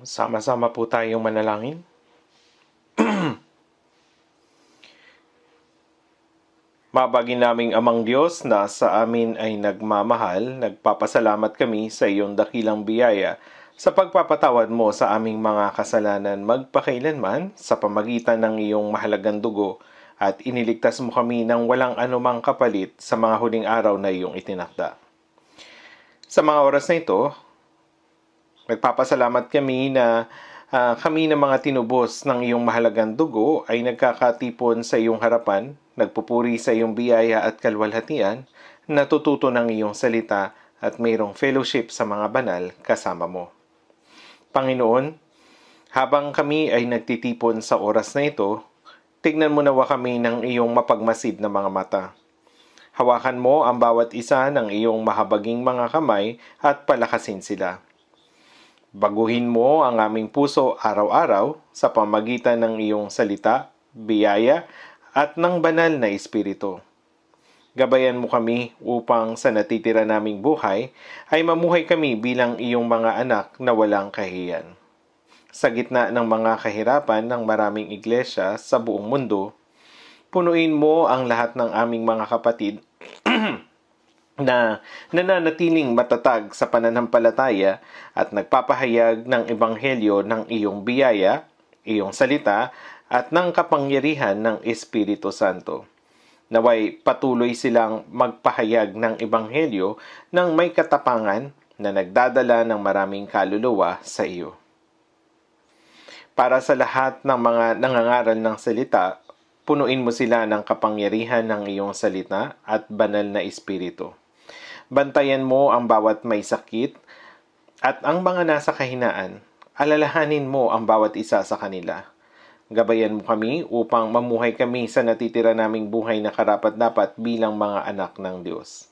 Sama-sama po tayong manalangin. Mabagin naming Amang Diyos na sa amin ay nagmamahal, nagpapasalamat kami sa iyong dakilang biyaya sa pagpapatawad mo sa aming mga kasalanan magpakailanman sa pamagitan ng iyong mahalagang dugo at iniligtas mo kami ng walang anumang kapalit sa mga huling araw na iyong itinakda. Sa mga oras na ito, nagpapasalamat kami na kami na mga tinubos ng iyong mahalagang dugo ay nagkakatipon sa iyong harapan, nagpupuri sa iyong biyaya at kalwalhatian, natututo ng iyong salita at mayroong fellowship sa mga banal kasama mo. Panginoon, habang kami ay nagtitipon sa oras na ito, tignan mo nawa kami ng iyong mapagmasid na mga mata. Hawakan mo ang bawat isa ng iyong mahabaging mga kamay at palakasin sila. Baguhin mo ang aming puso araw-araw sa pamagitan ng iyong salita, biyaya, at ng banal na espiritu. Gabayan mo kami upang sa natitira naming buhay ay mamuhay kami bilang iyong mga anak na walang kahiyan. Sa gitna ng mga kahirapan ng maraming iglesia sa buong mundo, punuin mo ang lahat ng aming mga kapatid na nananatiling matatag sa pananampalataya at nagpapahayag ng ebanghelyo ng iyong biyaya, iyong salita, at ng kapangyarihan ng Espiritu Santo. Naway patuloy silang magpahayag ng ebanghelyo ng may katapangan na nagdadala ng maraming kaluluwa sa iyo. Para sa lahat ng mga nangangaral ng salita, punuin mo sila ng kapangyarihan ng iyong salita at banal na espiritu. Bantayan mo ang bawat may sakit at ang mga nasa kahinaan. Alalahanin mo ang bawat isa sa kanila. Gabayan mo kami upang mamuhay kami sa natitira naming buhay na karapat-dapat bilang mga anak ng Diyos.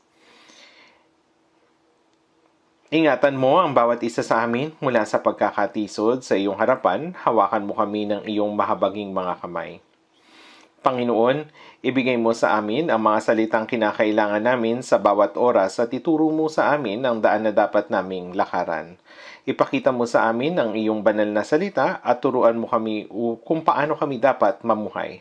Ingatan mo ang bawat isa sa amin mula sa pagkakatisod sa iyong harapan. Hawakan mo kami ng iyong mahabaging mga kamay. Panginoon, ibigay mo sa amin ang mga salitang kinakailangan namin sa bawat oras at ituro mo sa amin ang daan na dapat naming lakaran. Ipakita mo sa amin ang iyong banal na salita at turuan mo kami kung paano kami dapat mamuhay.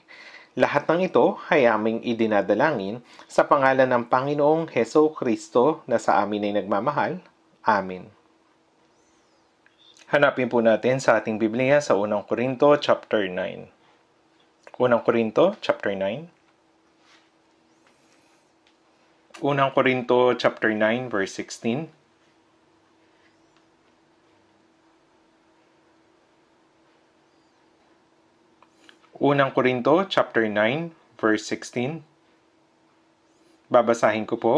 Lahat ng ito ay aming idinadalangin sa pangalan ng Panginoong Heso Kristo na sa amin ay nagmamahal. Amen. Hanapin po natin sa ating Biblia sa 1 Korinto chapter 9. 1 Korinto chapter 9. 1 Korinto chapter 9 verse 16. Unang Korinto chapter 9 verse 16. Babasahin ko po.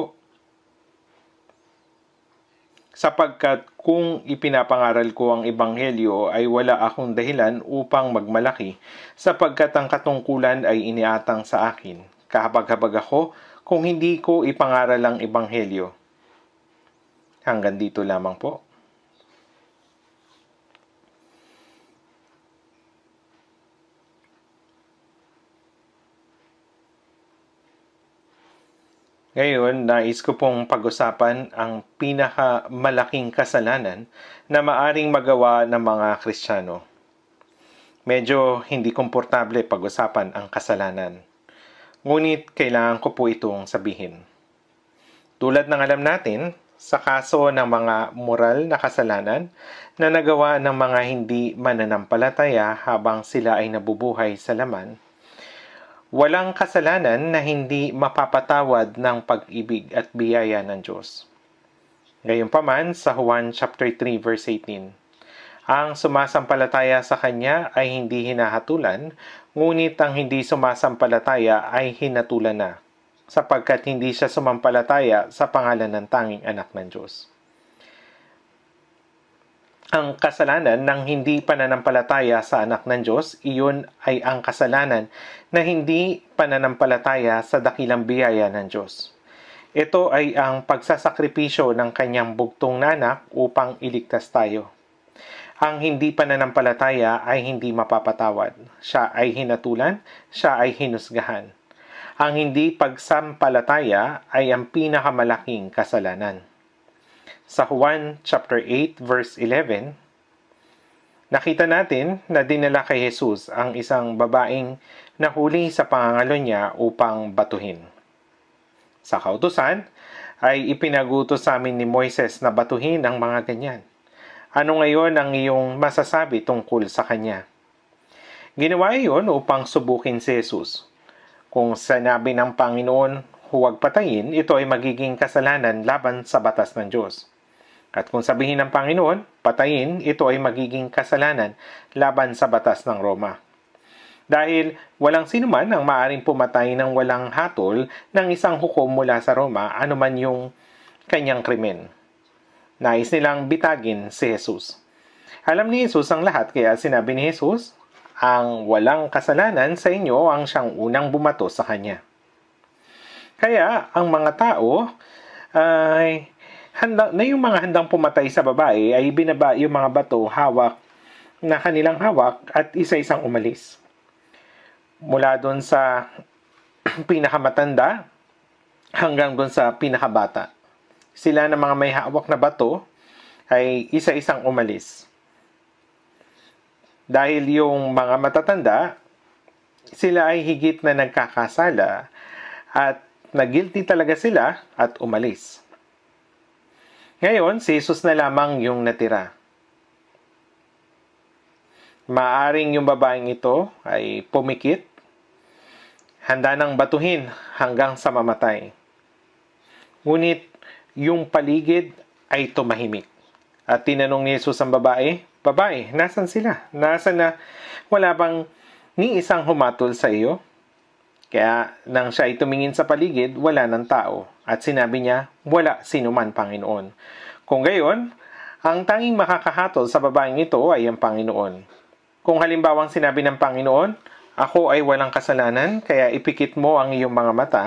Sapagkat kung ipinapangaral ko ang ebanghelyo ay wala akong dahilan upang magmalaki, sapagkat ang katungkulan ay iniatang sa akin. Kahabag-habag ako kung hindi ko ipangaral ang ebanghelyo. Hanggang dito lamang po. Ngayon, nais ko pong pag-usapan ang pinakamalaking kasalanan na maaring magawa ng mga Kristiyano. Medyo hindi komportable pag-usapan ang kasalanan. Ngunit kailangan ko po itong sabihin. Tulad ng alam natin, sa kaso ng mga moral na kasalanan na nagawa ng mga hindi mananampalataya habang sila ay nabubuhay sa laman, walang kasalanan na hindi mapapatawad ng pag-ibig at biyaya ng Diyos. Gayunpaman, sa Juan chapter 3 verse 18, ang sumasampalataya sa Kanya ay hindi hinahatulan, ngunit ang hindi sumasampalataya ay hinatulan na, sapagkat hindi siya sumampalataya sa pangalan ng tanging anak ng Diyos. Ang kasalanan ng hindi pananampalataya sa anak ng Diyos, iyon ay ang kasalanan na hindi pananampalataya sa dakilang biyaya ng Diyos. Ito ay ang pagsasakripisyo ng kanyang bugtong na anak upang iligtas tayo. Ang hindi pananampalataya ay hindi mapapatawad. Siya ay hinatulan, siya ay hinusgahan. Ang hindi pagsampalataya ay ang pinakamalaking kasalanan. Sa Juan chapter 8 verse 11, Nakita natin na dinala kay Jesus ang isang babaeng nahuli sa pangangalo niya upang batuhin. Sa kautusan, ay ipinagutos sa amin ni Moises na batuhin ang mga ganyan. Ano ngayon ang iyong masasabi tungkol sa kanya? Ginawa iyon upang subukin si Jesus. Kung sinabi ng Panginoon, huwag patayin, ito ay magiging kasalanan laban sa batas ng Diyos. At kung sabihin ng Panginoon, patayin, ito ay magiging kasalanan laban sa batas ng Roma. Dahil walang sinuman ang maaaring pumatay ng walang hatol ng isang hukom mula sa Roma, anuman yung kanyang krimen. Nais nilang bitagin si Jesus. Alam ni Jesus ang lahat, kaya sinabi ni Jesus, ang walang kasalanan sa inyo ang siyang unang bumato sa kanya. Kaya ang mga tao ay yung mga handang pumatay sa babae ay binaba yung mga bato na kanilang hawak at isa-isang umalis. Mula doon sa pinakamatanda hanggang doon sa pinakabata. Sila na mga may hawak na bato ay isa-isang umalis. Dahil yung mga matatanda, sila ay higit na nagkakasala at nag-guilty talaga sila at umalis. Ngayon, si Jesus na lamang yung natira. Maaring yung babaeng ito ay pumikit, handa nang batuhin hanggang sa mamatay. Ngunit yung paligid ay tumahimik. At tinanong ni Jesus ang babae, "Babae, nasan sila? Nasan na wala bang ni isang humatol sa iyo?" Kaya nang siya ay tumingin sa paligid, wala ng tao. At sinabi niya, "Wala sinuman, Panginoon." Kung gayon, ang tanging makakahatol sa babaeng ito ay ang Panginoon. Kung halimbawang sinabi ng Panginoon, "Ako ay walang kasalanan, kaya ipikit mo ang iyong mga mata,"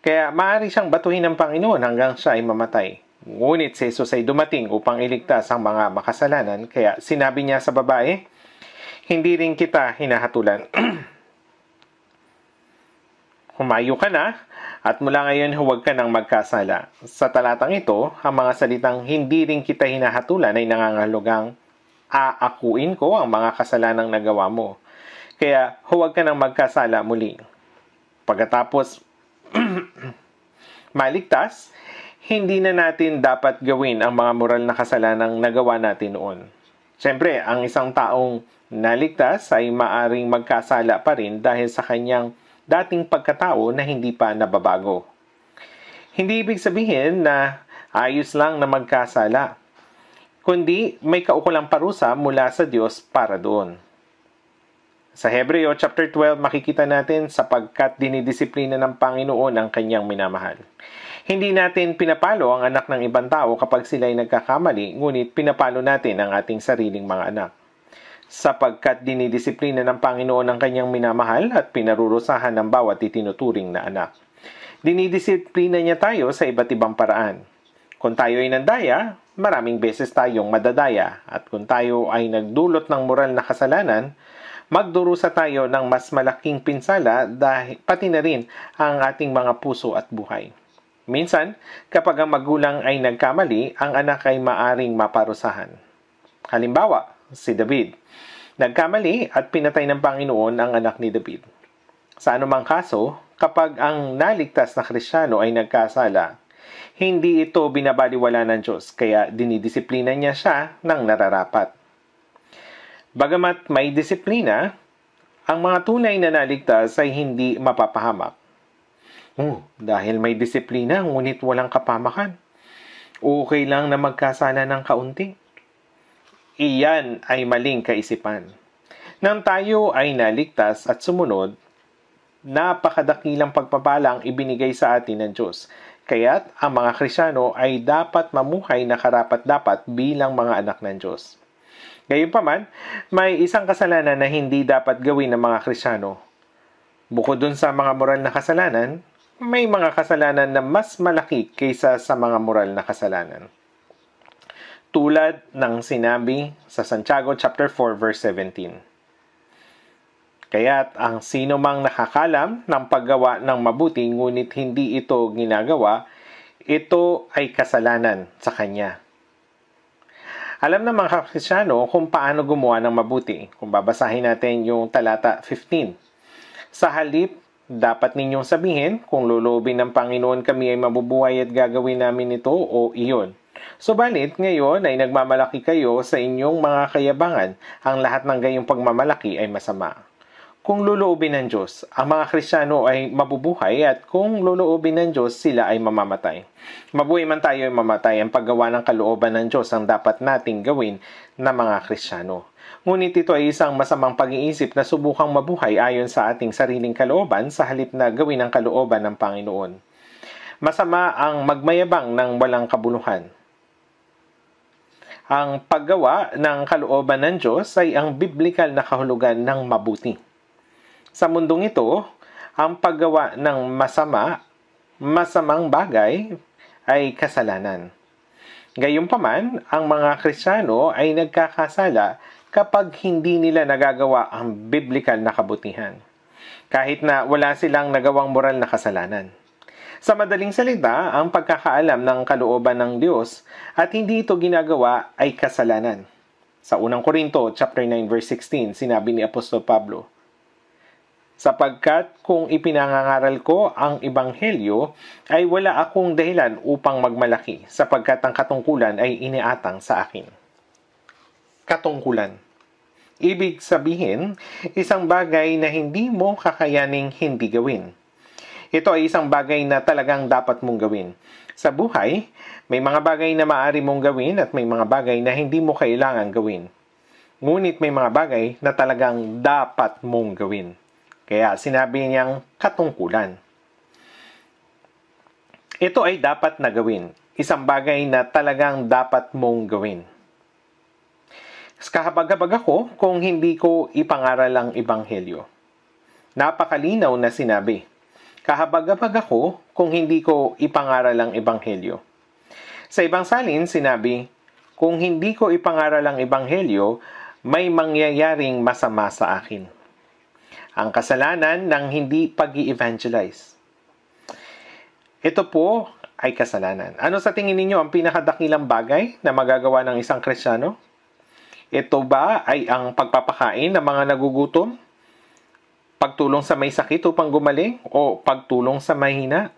kaya maaari siyang batuhin ng Panginoon hanggang siya ay mamatay. Ngunit si Jesus ay dumating upang iligtas ang mga makasalanan, kaya sinabi niya sa babae, "Hindi rin kita hinahatulan." Humayo ka na, at mula ngayon huwag ka nang magkasala. Sa talatang ito, ang mga salitang "hindi rin kita hinahatulan" ay nangangahulugang aakuin ko ang mga kasalanang nagawa mo. Kaya huwag ka nang magkasala muli. Pagkatapos maligtas, hindi na natin dapat gawin ang mga moral na kasalanang nagawa natin noon. Siyempre, ang isang taong naligtas ay maaring magkasala pa rin dahil sa kanyang dating pagkatao na hindi pa nababago. Hindi ibig sabihin na ayos lang na magkasala, kundi may kaukulang parusa mula sa Diyos para doon. Sa Hebreo chapter 12, makikita natin sapagkat dinidisiplina ng Panginoon ang kanyang minamahal. Hindi natin pinapalo ang anak ng ibang tao kapag sila ay nagkakamali, ngunit pinapalo natin ang ating sariling mga anak. Sapagkat dinidisiplina ng Panginoon ang kanyang minamahal at pinarurusahan ng bawat itinuturing na anak. Dinidisiplina niya tayo sa iba't ibang paraan. Kung tayo ay nandaya, maraming beses tayong madadaya. At kung tayo ay nagdulot ng moral na kasalanan, magdurusa tayo ng mas malaking pinsala dahil pati na rin ang ating mga puso at buhay. Minsan, kapag ang magulang ay nagkamali, ang anak ay maaring maparusahan. Halimbawa, si David. Nagkamali at pinatay ng Panginoon ang anak ni David. Sa anumang kaso, kapag ang naligtas na Kristiyano ay nagkasala, hindi ito binabaliwala ng Diyos, kaya dinidisiplina niya siya ng nararapat. Bagamat may disiplina, ang mga tunay na naligtas ay hindi mapapahamak. Dahil may disiplina, ngunit walang kapamakan. Okay lang na magkasala ng kaunti. Iyan ay maling kaisipan. Nang tayo ay naligtas at sumunod, napakadakilang pagpapala ang ibinigay sa atin ng Diyos. Kaya't ang mga Kristiyano ay dapat mamuhay na karapat-dapat bilang mga anak ng Diyos. Gayunpaman, may isang kasalanan na hindi dapat gawin ng mga Kristiyano. Bukod dun sa mga moral na kasalanan, may mga kasalanan na mas malaki kaysa sa mga moral na kasalanan. Tulad ng sinabi sa Santiago chapter 4 verse 17. Kaya't ang sino mang nakakalam ng paggawa ng mabuti ngunit hindi ito ginagawa, ito ay kasalanan sa kanya. Alam ng mga Kristiyano kung paano gumawa ng mabuti. Kung babasahin natin yung talata 15. Sa halip, dapat ninyong sabihin kung loloobin ng Panginoon kami ay mabubuhay at gagawin namin ito o iyon. Subalit, ngayon ay nagmamalaki kayo sa inyong mga kayabangan. Ang lahat ng gayong pagmamalaki ay masama. Kung loloobin ng Diyos, ang mga Kristiyano ay mabubuhay at kung loloobin ng Diyos, sila ay mamamatay. Mabuhay man tayo ay mamatay, ang paggawa ng kalooban ng Diyos ang dapat nating gawin na mga Kristiyano. Ngunit ito ay isang masamang pag-iisip na subukang mabuhay ayon sa ating sariling kalooban sa halip na gawin ang kalooban ng Panginoon. Masama ang magmayabang ng walang kabuluhan. Ang paggawa ng kalooban ng Diyos ay ang biblikal na kahulugan ng mabuti. Sa mundong ito, ang paggawa ng masamang bagay ay kasalanan. Gayunpaman, ang mga Kristiyano ay nagkakasala kapag hindi nila nagagawa ang biblikal na kabutihan, kahit na wala silang nagawang moral na kasalanan. Sa madaling salita, ang pagkakaalam ng kalooban ng Diyos at hindi ito ginagawa ay kasalanan. Sa unang Korinto, chapter 9, verse 16, sinabi ni Apostol Pablo, sapagkat kung ipinangangaral ko ang ebanghelyo, ay wala akong dahilan upang magmalaki, sapagkat ang katungkulan ay iniatang sa akin. Katungkulan. Ibig sabihin, isang bagay na hindi mo kakayaning hindi gawin. Ito ay isang bagay na talagang dapat mong gawin. Sa buhay, may mga bagay na maaari mong gawin at may mga bagay na hindi mo kailangan gawin. Ngunit may mga bagay na talagang dapat mong gawin. Kaya sinabi niyang katungkulan. Ito ay dapat na gawin. Isang bagay na talagang dapat mong gawin. Kahabag-habag ako kung hindi ko ipangaral ang ebanghelyo. Napakalinaw na sinabi. Kahabag-habag ako kung hindi ko ipangaral ang ebanghelyo. Sa ibang salin, sinabi, kung hindi ko ipangaral ang ebanghelyo, may mangyayaring masama sa akin. Ang kasalanan ng hindi pag-i-evangelize. Ito po ay kasalanan. Ano sa tingin ninyo ang pinakadakilang bagay na magagawa ng isang Kristiyano? Ito ba ay ang pagpapakain ng mga nagugutom? Pagtulong sa may sakit upang gumaling? O pagtulong sa mahina?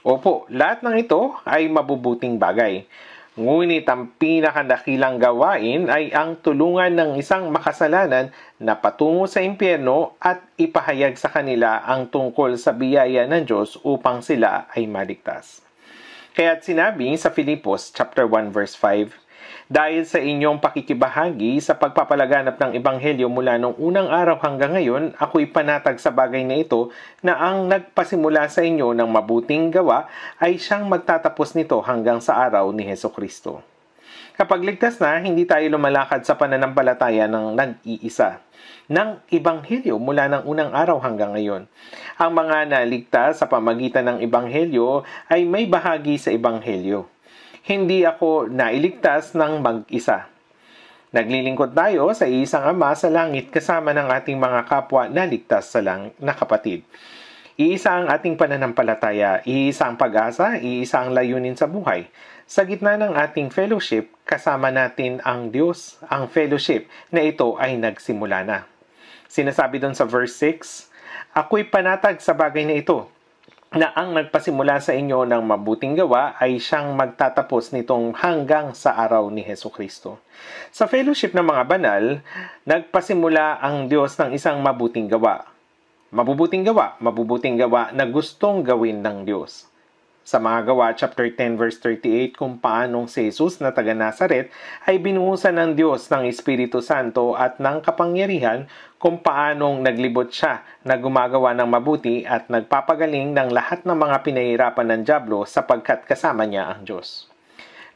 Opo, lahat ng ito ay mabubuting bagay. Ngunit ang pinakadakilang gawain ay ang tulungan ng isang makasalanan na patungo sa impyerno at ipahayag sa kanila ang tungkol sa biyaya ng Diyos upang sila ay maligtas. Kaya't sinabi sa Filipos chapter 1 verse 5, dahil sa inyong pakikibahagi sa pagpapalaganap ng ebanghelyo mula nung unang araw hanggang ngayon, ako'y panatag sa bagay na ito na ang nagpasimula sa inyo ng mabuting gawa ay siyang magtatapos nito hanggang sa araw ni Hesukristo. Kapag ligtas na, hindi tayo lumalakad sa pananampalataya ng nag-iisa ng ebanghelyo mula ng unang araw hanggang ngayon. Ang mga naligtas sa pamagitan ng ebanghelyo ay may bahagi sa ebanghelyo. Hindi ako nailigtas ng mag-isa. Naglilingkod tayo sa isang Ama sa langit kasama ng ating mga kapwa na ligtas na kapatid. Iisa ang ating pananampalataya, iisa ang pag-asa, iisa ang layunin sa buhay. Sa gitna ng ating fellowship, kasama natin ang Diyos, ang fellowship na ito ay nagsimula na. Sinasabi doon sa verse 6, ako'y panatag sa bagay na ito, na ang nagpasimula sa inyo ng mabuting gawa ay siyang magtatapos nitong hanggang sa araw ni Hesukristo. Sa fellowship ng mga banal, nagpasimula ang Diyos ng isang mabuting gawa. Mabubuting gawa na gustong gawin ng Diyos. Sa mga gawa, chapter 10, verse 38, kung paanong si Jesus na taga Nazaret ay binuhusan ng Diyos ng Espiritu Santo at ng kapangyarihan kung paanong naglibot siya na gumagawa ng mabuti at nagpapagaling ng lahat ng mga pinahirapan ng dyablo sapagkat kasama niya ang Diyos.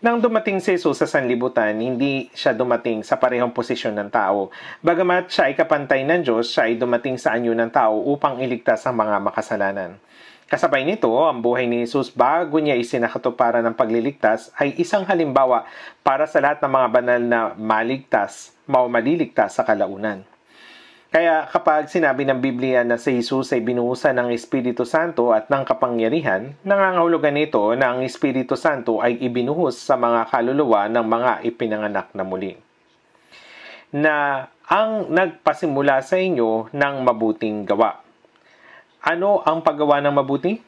Nang dumating si Jesus sa sanlibutan, hindi siya dumating sa parehong posisyon ng tao. Bagamat siya ay kapantay ng Diyos, siya ay dumating sa anyo ng tao upang iligtas ang mga makasalanan. Kasabay nito, ang buhay ni Jesus bago niya isinakatuparan ng pagliligtas ay isang halimbawa para sa lahat ng mga banal na maliligtas sa kalaunan. Kaya kapag sinabi ng Biblia na si Jesus ay binuhusan ng Espiritu Santo at ng kapangyarihan, nangangahulugan nito na ang Espiritu Santo ay ibinuhos sa mga kaluluwa ng mga ipinanganak na muli, na ang nagpasimula sa inyo ng mabuting gawa. Ano ang paggawa ng mabuti?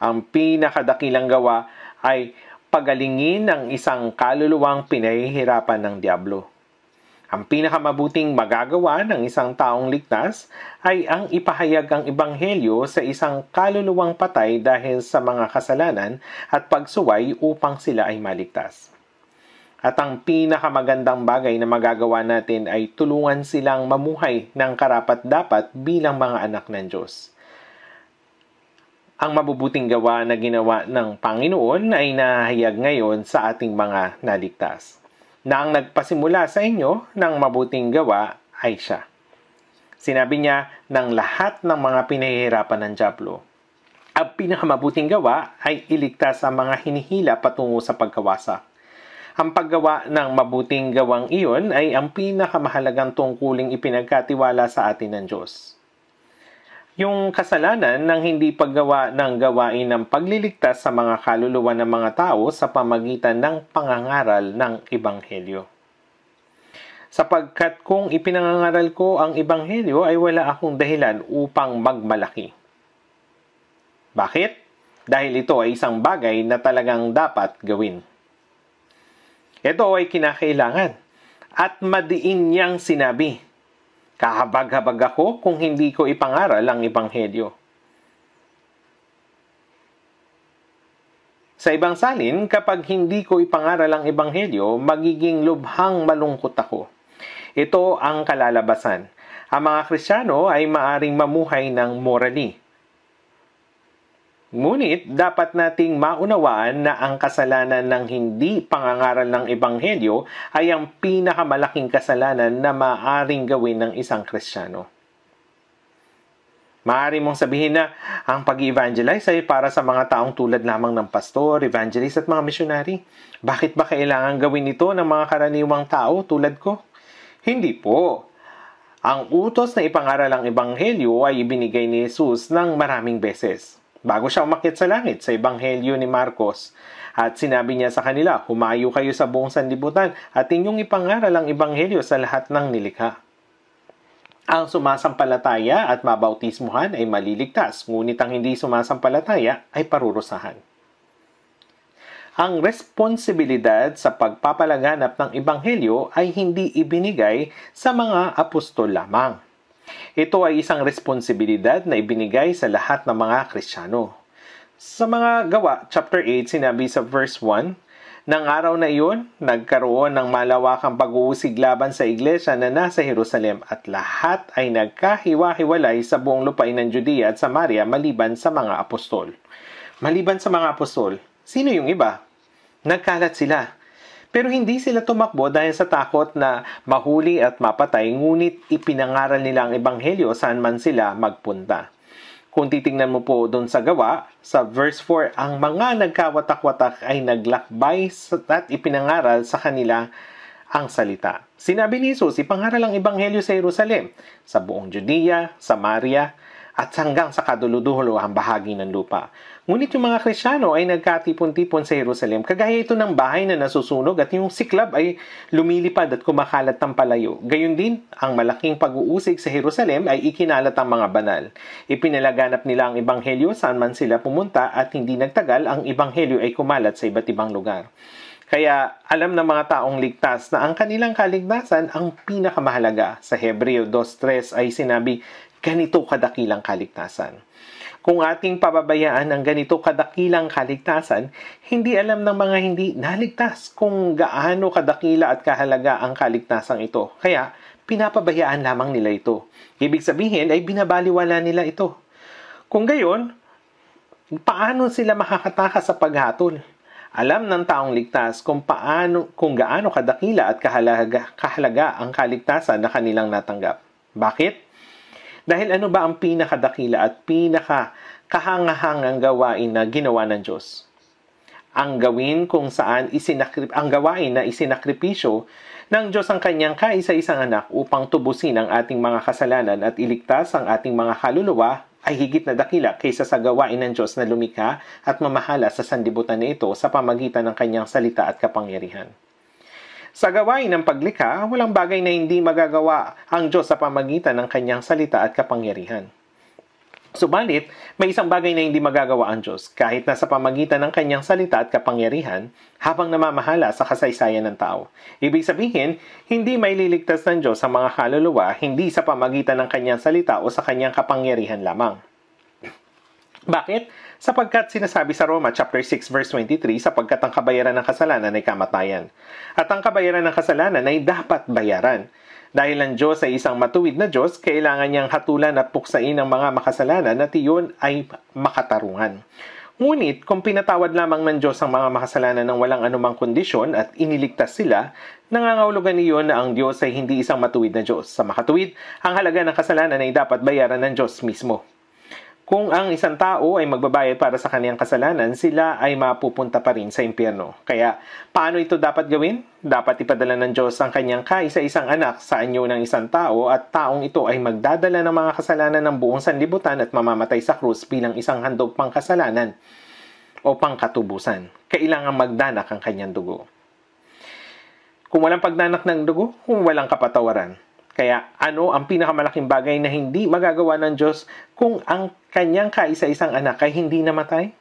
Ang pinakadakilang gawa ay pagalingin ang isang kaluluwang pinahihirapan ng dyablo. Ang pinakamabuting magagawa ng isang taong ligtas ay ang ipahayag ang ebanghelyo sa isang kaluluwang patay dahil sa mga kasalanan at pagsuway upang sila ay maligtas. At ang pinakamagandang bagay na magagawa natin ay tulungan silang mamuhay ng karapat-dapat bilang mga anak ng Diyos. Ang mabubuting gawa na ginawa ng Panginoon ay nahayag ngayon sa ating mga naligtas, na ang nagpasimula sa inyo ng mabuting gawa ay siya. Sinabi niya ng lahat ng mga pinahihirapan ng dyablo. Ang pinakamabuting gawa ay iligtas ang mga hinihila patungo sa pagkawasak. Ang paggawa ng mabuting gawang iyon ay ang pinakamahalagang tungkuling ipinagkatiwala sa atin ng Diyos. Yung kasalanan ng hindi paggawa ng gawain ng pagliligtas sa mga kaluluwa ng mga tao sa pamagitan ng pangangaral ng Ebanghelyo. Sapagkat kung ipinangangaral ko ang Ebanghelyo ay wala akong dahilan upang magmalaki. Bakit? Dahil ito ay isang bagay na talagang dapat gawin. Ito ay kinakailangan at madiin niyang sinabi. Kahabag-habag ako kung hindi ko ipangaral ang Ebanghelyo. Sa ibang salin, kapag hindi ko ipangaral ang Ebanghelyo, magiging lubhang malungkot ako. Ito ang kalalabasan. Ang mga Kristiyano ay maaring mamuhay ng morally. Ngunit dapat nating maunawaan na ang kasalanan ng hindi pangangaral ng Ebanghelyo ay ang pinakamalaking kasalanan na maaaring gawin ng isang Kristiyano. Maaari mong sabihin na ang pag-evangelize ay para sa mga taong tulad lamang ng pastor, evangelist at mga misyonary. Bakit ba kailangan gawin ito ng mga karaniwang tao tulad ko? Hindi po. Ang utos na ipangaral ang Ebanghelyo ay ibinigay ni Jesus ng maraming beses. Bago siya umakyat sa langit sa Ebanghelyo ni Marcos, at sinabi niya sa kanila, humayo kayo sa buong sanlibutan at inyong ipangaral ang Ebanghelyo sa lahat ng nilikha. Ang sumasampalataya at mabautismuhan ay maliligtas, ngunit ang hindi sumasampalataya ay parurusahan. Ang responsibilidad sa pagpapalaganap ng Ebanghelyo ay hindi ibinigay sa mga apostol lamang. Ito ay isang responsibilidad na ibinigay sa lahat ng mga Kristiyano. Sa mga Gawa, chapter 8, sinabi sa verse 1, "Nang araw na iyon, nagkaroon ng malawakang pag-uusig laban sa iglesia na nasa Jerusalem at lahat ay nagkahiwa-hiwalay sa buong lupain ng Judea at Samaria maliban sa mga apostol." Maliban sa mga apostol, sino yung iba? Nagkalat sila. Pero hindi sila tumakbo dahil sa takot na mahuli at mapatay, ngunit ipinangaral nila ang Ebanghelyo saan man sila magpunta. Kung titingnan mo po doon sa Gawa, sa verse 4, ang mga nagkawatak-watak ay naglakbay at ipinangaral sa kanila ang salita. Sinabi ni Jesus, ipangaral ang Ebanghelyo sa Jerusalem, sa buong Judea, Samaria, at hanggang sa kaduludulo ang bahagi ng lupa. Ngunit yung mga Kristiyano ay nagkatipon-tipon sa Jerusalem. Kagaya ito ng bahay na nasusunog at yung siklab ay lumilipad at kumakalat ng palayo. Gayun din, ang malaking pag-uusig sa Jerusalem ay ikinalat ang mga banal. Ipinalaganap nila ang Ebanghelyo saan man sila pumunta at hindi nagtagal ang Ebanghelyo ay kumalat sa iba't ibang lugar. Kaya alam ng mga taong ligtas na ang kanilang kaligtasan ang pinakamahalaga. Sa Hebreo 2:3 ay sinabi, ganito kadakilang kaligtasan. Kung ating pababayaan ang ganito kadakilang kaligtasan, hindi alam ng mga hindi naligtas kung gaano kadakila at kahalaga ang kaligtasang ito. Kaya, pinapabayaan lamang nila ito. Ibig sabihin ay binabaliwala nila ito. Kung gayon, paano sila makakatakas sa paghatol? Alam ng taong ligtas kung gaano kadakila at kahalaga ang kaligtasan na kanilang natanggap. Bakit? Dahil ano ba ang pinakadakila at pinakakahangahangang gawain na ginawa ng Diyos? Ang gawain na isinakripisyo ng Diyos ang kanyang kaisa-isang anak upang tubusin ang ating mga kasalanan at iligtas ang ating mga kaluluwa ay higit na dakila kaysa sa gawain ng Diyos na lumikha at mamahala sa sanlibutan na ito sa pamagitan ng kanyang salita at kapangyarihan. Sa gawain ng paglikha, walang bagay na hindi magagawa ang Diyos sa pamagitan ng kanyang salita at kapangyarihan. Subalit, may isang bagay na hindi magagawa ang Diyos kahit na sa pamagitan ng kanyang salita at kapangyarihan habang namamahala sa kasaysayan ng tao. Ibig sabihin, hindi maililigtas ng Diyos ang mga kaluluwa hindi sa pamagitan ng kanyang salita o sa kanyang kapangyarihan lamang. Bakit? Sapagkat sinasabi sa Roma chapter 6 verse 23, sapagkat ang kabayaran ng kasalanan ay kamatayan. At ang kabayaran ng kasalanan ay dapat bayaran. Dahil ang Diyos ay isang matuwid na Diyos, kailangan niyang hatulan at puksain ang mga makasalanan at iyon ay makatarungan. Ngunit kung pinatawad lamang ng Diyos ang mga makasalanan ng walang anumang kondisyon at iniligtas sila, nangangahulugan niyon na ang Diyos ay hindi isang matuwid na Diyos. Sa makatuwid, ang halaga ng kasalanan ay dapat bayaran ng Diyos mismo. Kung ang isang tao ay magbabayad para sa kaniyang kasalanan, sila ay mapupunta pa rin sa impyerno. Kaya, paano ito dapat gawin? Dapat ipadala ng Diyos ang kanyang kaisa-isang anak sa anyo ng isang tao at taong ito ay magdadala ng mga kasalanan ng buong sanlibutan at mamamatay sa krus bilang isang handog pangkasalanan o pangkatubusan. Kailangang magdanak ang kanyang dugo. Kung walang pagdanak ng dugo, kung walang kapatawaran. Kaya ano ang pinakamalaking bagay na hindi magagawa ng Diyos kung ang kanyang kaisa-isang anak ay hindi namatay?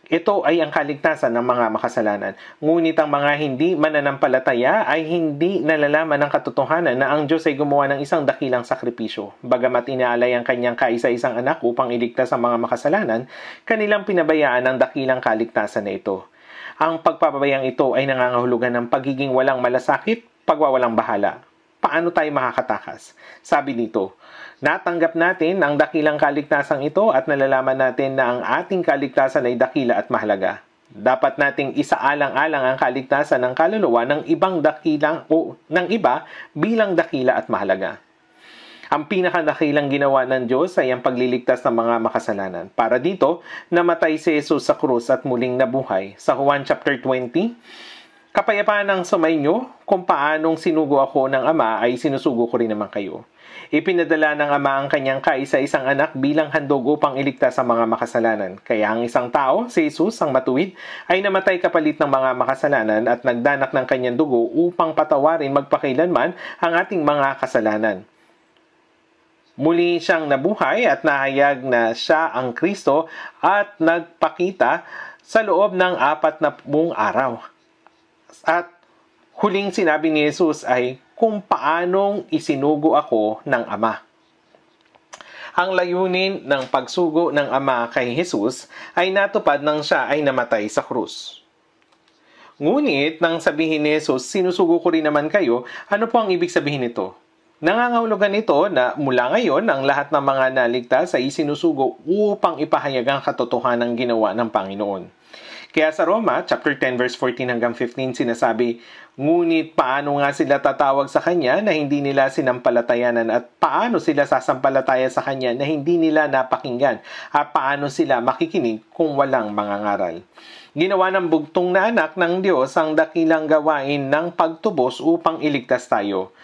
Ito ay ang kaligtasan ng mga makasalanan. Ngunit ang mga hindi mananampalataya ay hindi nalalaman ng katotohanan na ang Diyos ay gumawa ng isang dakilang sakripisyo. Bagamat inaalay ang kanyang kaisa-isang anak upang iligtas ang mga makasalanan, kanilang pinabayaan ang dakilang kaligtasan na ito. Ang pagpapabayang ito ay nangangahulugan ng pagiging walang malasakit, pagwawalang bahala. Paano tayo makakatakas? Sabi dito, natanggap natin ang dakilang kaligtasan ito at nalalaman natin na ang ating kaligtasan ay dakila at mahalaga. Dapat nating isaalang-alang ang kaligtasan ng kaluluwa ng ibang dakilang o ng iba bilang dakila at mahalaga. Ang pinakadakilang ginawa ng Diyos ay ang pagliligtas ng mga makasalanan. Para dito, namatay si Jesus sa krus at muling nabuhay. Sa Juan chapter 20, kapayapaan ang sumainyo, kung paanong sinugo ako ng Ama ay sinusugo ko rin naman kayo. Ipinadala ng Ama ang kanyang kaisa-isang anak bilang handog upang iligtas ang mga makasalanan. Kaya ang isang tao, si Jesus, ang matuwid, ay namatay kapalit ng mga makasalanan at nagdanak ng kanyang dugo upang patawarin magpakailanman ang ating mga kasalanan. Muli siyang nabuhay at nahayag na siya ang Kristo at nagpakita sa loob ng 40 araw. At huling sinabi ni Jesus ay kung paanong isinugo ako ng Ama. Ang layunin ng pagsugo ng Ama kay Jesus ay natupad nang siya ay namatay sa krus. Ngunit nang sabihin ni Jesus, sinusugo ko rin naman kayo, ano po ang ibig sabihin nito? Nangangahulugan ito na mula ngayon ang lahat ng mga naligtas ay sinusugo upang ipahayag ang katotohanan ng ginawa ng Panginoon. Kaya sa Roma, chapter 10, verse 14 hanggang 15, sinasabi, ngunit paano nga sila tatawag sa Kanya na hindi nila sinampalatayanan at paano sila sasampalataya sa Kanya na hindi nila napakinggan at paano sila makikinig kung walang mangangaral. Ginawa ng bugtong na anak ng Diyos ang dakilang gawain ng pagtubos upang iligtas tayo.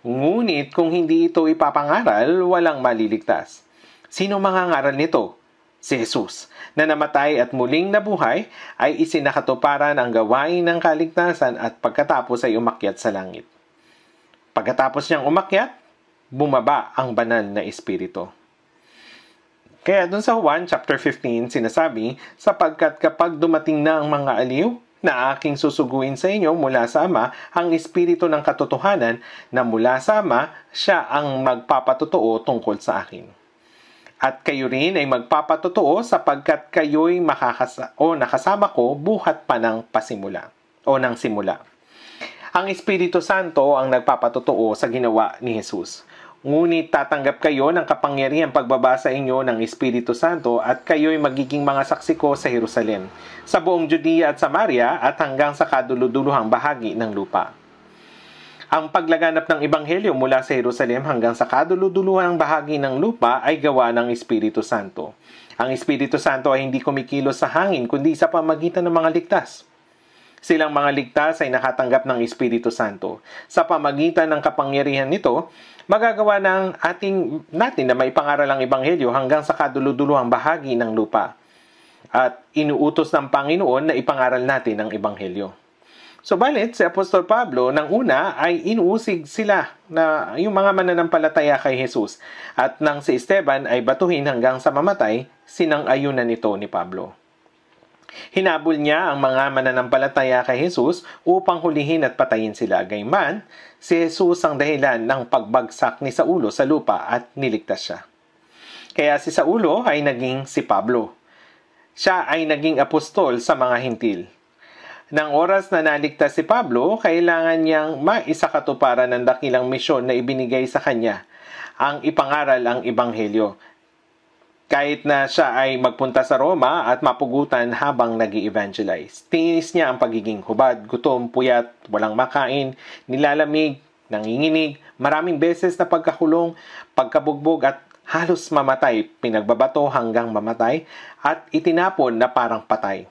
Ngunit kung hindi ito ipapangaral, walang maliligtas. Sino mangangaral nito? Si Jesus, na namatay at muling nabuhay, ay isinakatuparan ang gawain ng kaligtasan at pagkatapos ay umakyat sa langit. Pagkatapos niyang umakyat, bumaba ang banal na Espiritu. Kaya dun sa Juan chapter 15 sinasabi, sapagkat kapag dumating na ang mga aliw, na aking susuguin sa inyo mula sa Ama, ang Espiritu ng katotohanan na mula sa Ama, siya ang magpapatotoo tungkol sa akin. At kayo rin ay magpapatotoo sapagkat kayo'y nakasama ko buhat pa ng pasimula o ng simula. Ang Espiritu Santo ang nagpapatotoo sa ginawa ni Jesus. Ngunit tatanggap kayo ng kapangyarihang pagbaba sa inyo ng Espiritu Santo at kayo'y magiging mga saksi ko sa Jerusalem, sa buong Judea at Samaria at hanggang sa kaduluduluhang bahagi ng lupa. Ang paglaganap ng Ebanghelyo mula sa Jerusalem hanggang sa kaduluduluhang bahagi ng lupa ay gawa ng Espiritu Santo. Ang Espiritu Santo ay hindi kumikilos sa hangin kundi sa pamagitan ng mga ligtas. Silang mga ligtas ay nakatanggap ng Espiritu Santo. Sa pamagitan ng kapangyarihan nito, magagawa natin na maipangaral ang Ebanghelyo hanggang sa kaduluduluhang bahagi ng lupa. At inuutos ng Panginoon na ipangaral natin ang Ebanghelyo. Subalit, si Apostol Pablo, nang una ay inuusig sila na yung mga mananampalataya kay Jesus. At nang si Esteban ay batuhin hanggang sa mamatay, sinang-ayunan ito ni Pablo. Hinabol niya ang mga mananampalataya kay Jesus upang hulihin at patayin sila. Gayman, si Jesus ang dahilan ng pagbagsak ni Saulo sa lupa at niligtas siya. Kaya si Saulo ay naging si Pablo. Siya ay naging apostol sa mga hintil. Nang oras na naligtas si Pablo, kailangan niyang maisakatuparan ng dakilang misyon na ibinigay sa kanya, ang ipangaral ang Ebanghelyo. Kahit na siya ay magpunta sa Roma at mapugutan habang nag-i-evangelize. Tinis niya ang pagiging hubad, gutom, puyat, walang makain, nilalamig, nanginginig, maraming beses na pagkakulong, pagkabugbog at halos mamatay, pinagbabato hanggang mamatay at itinapon na parang patay.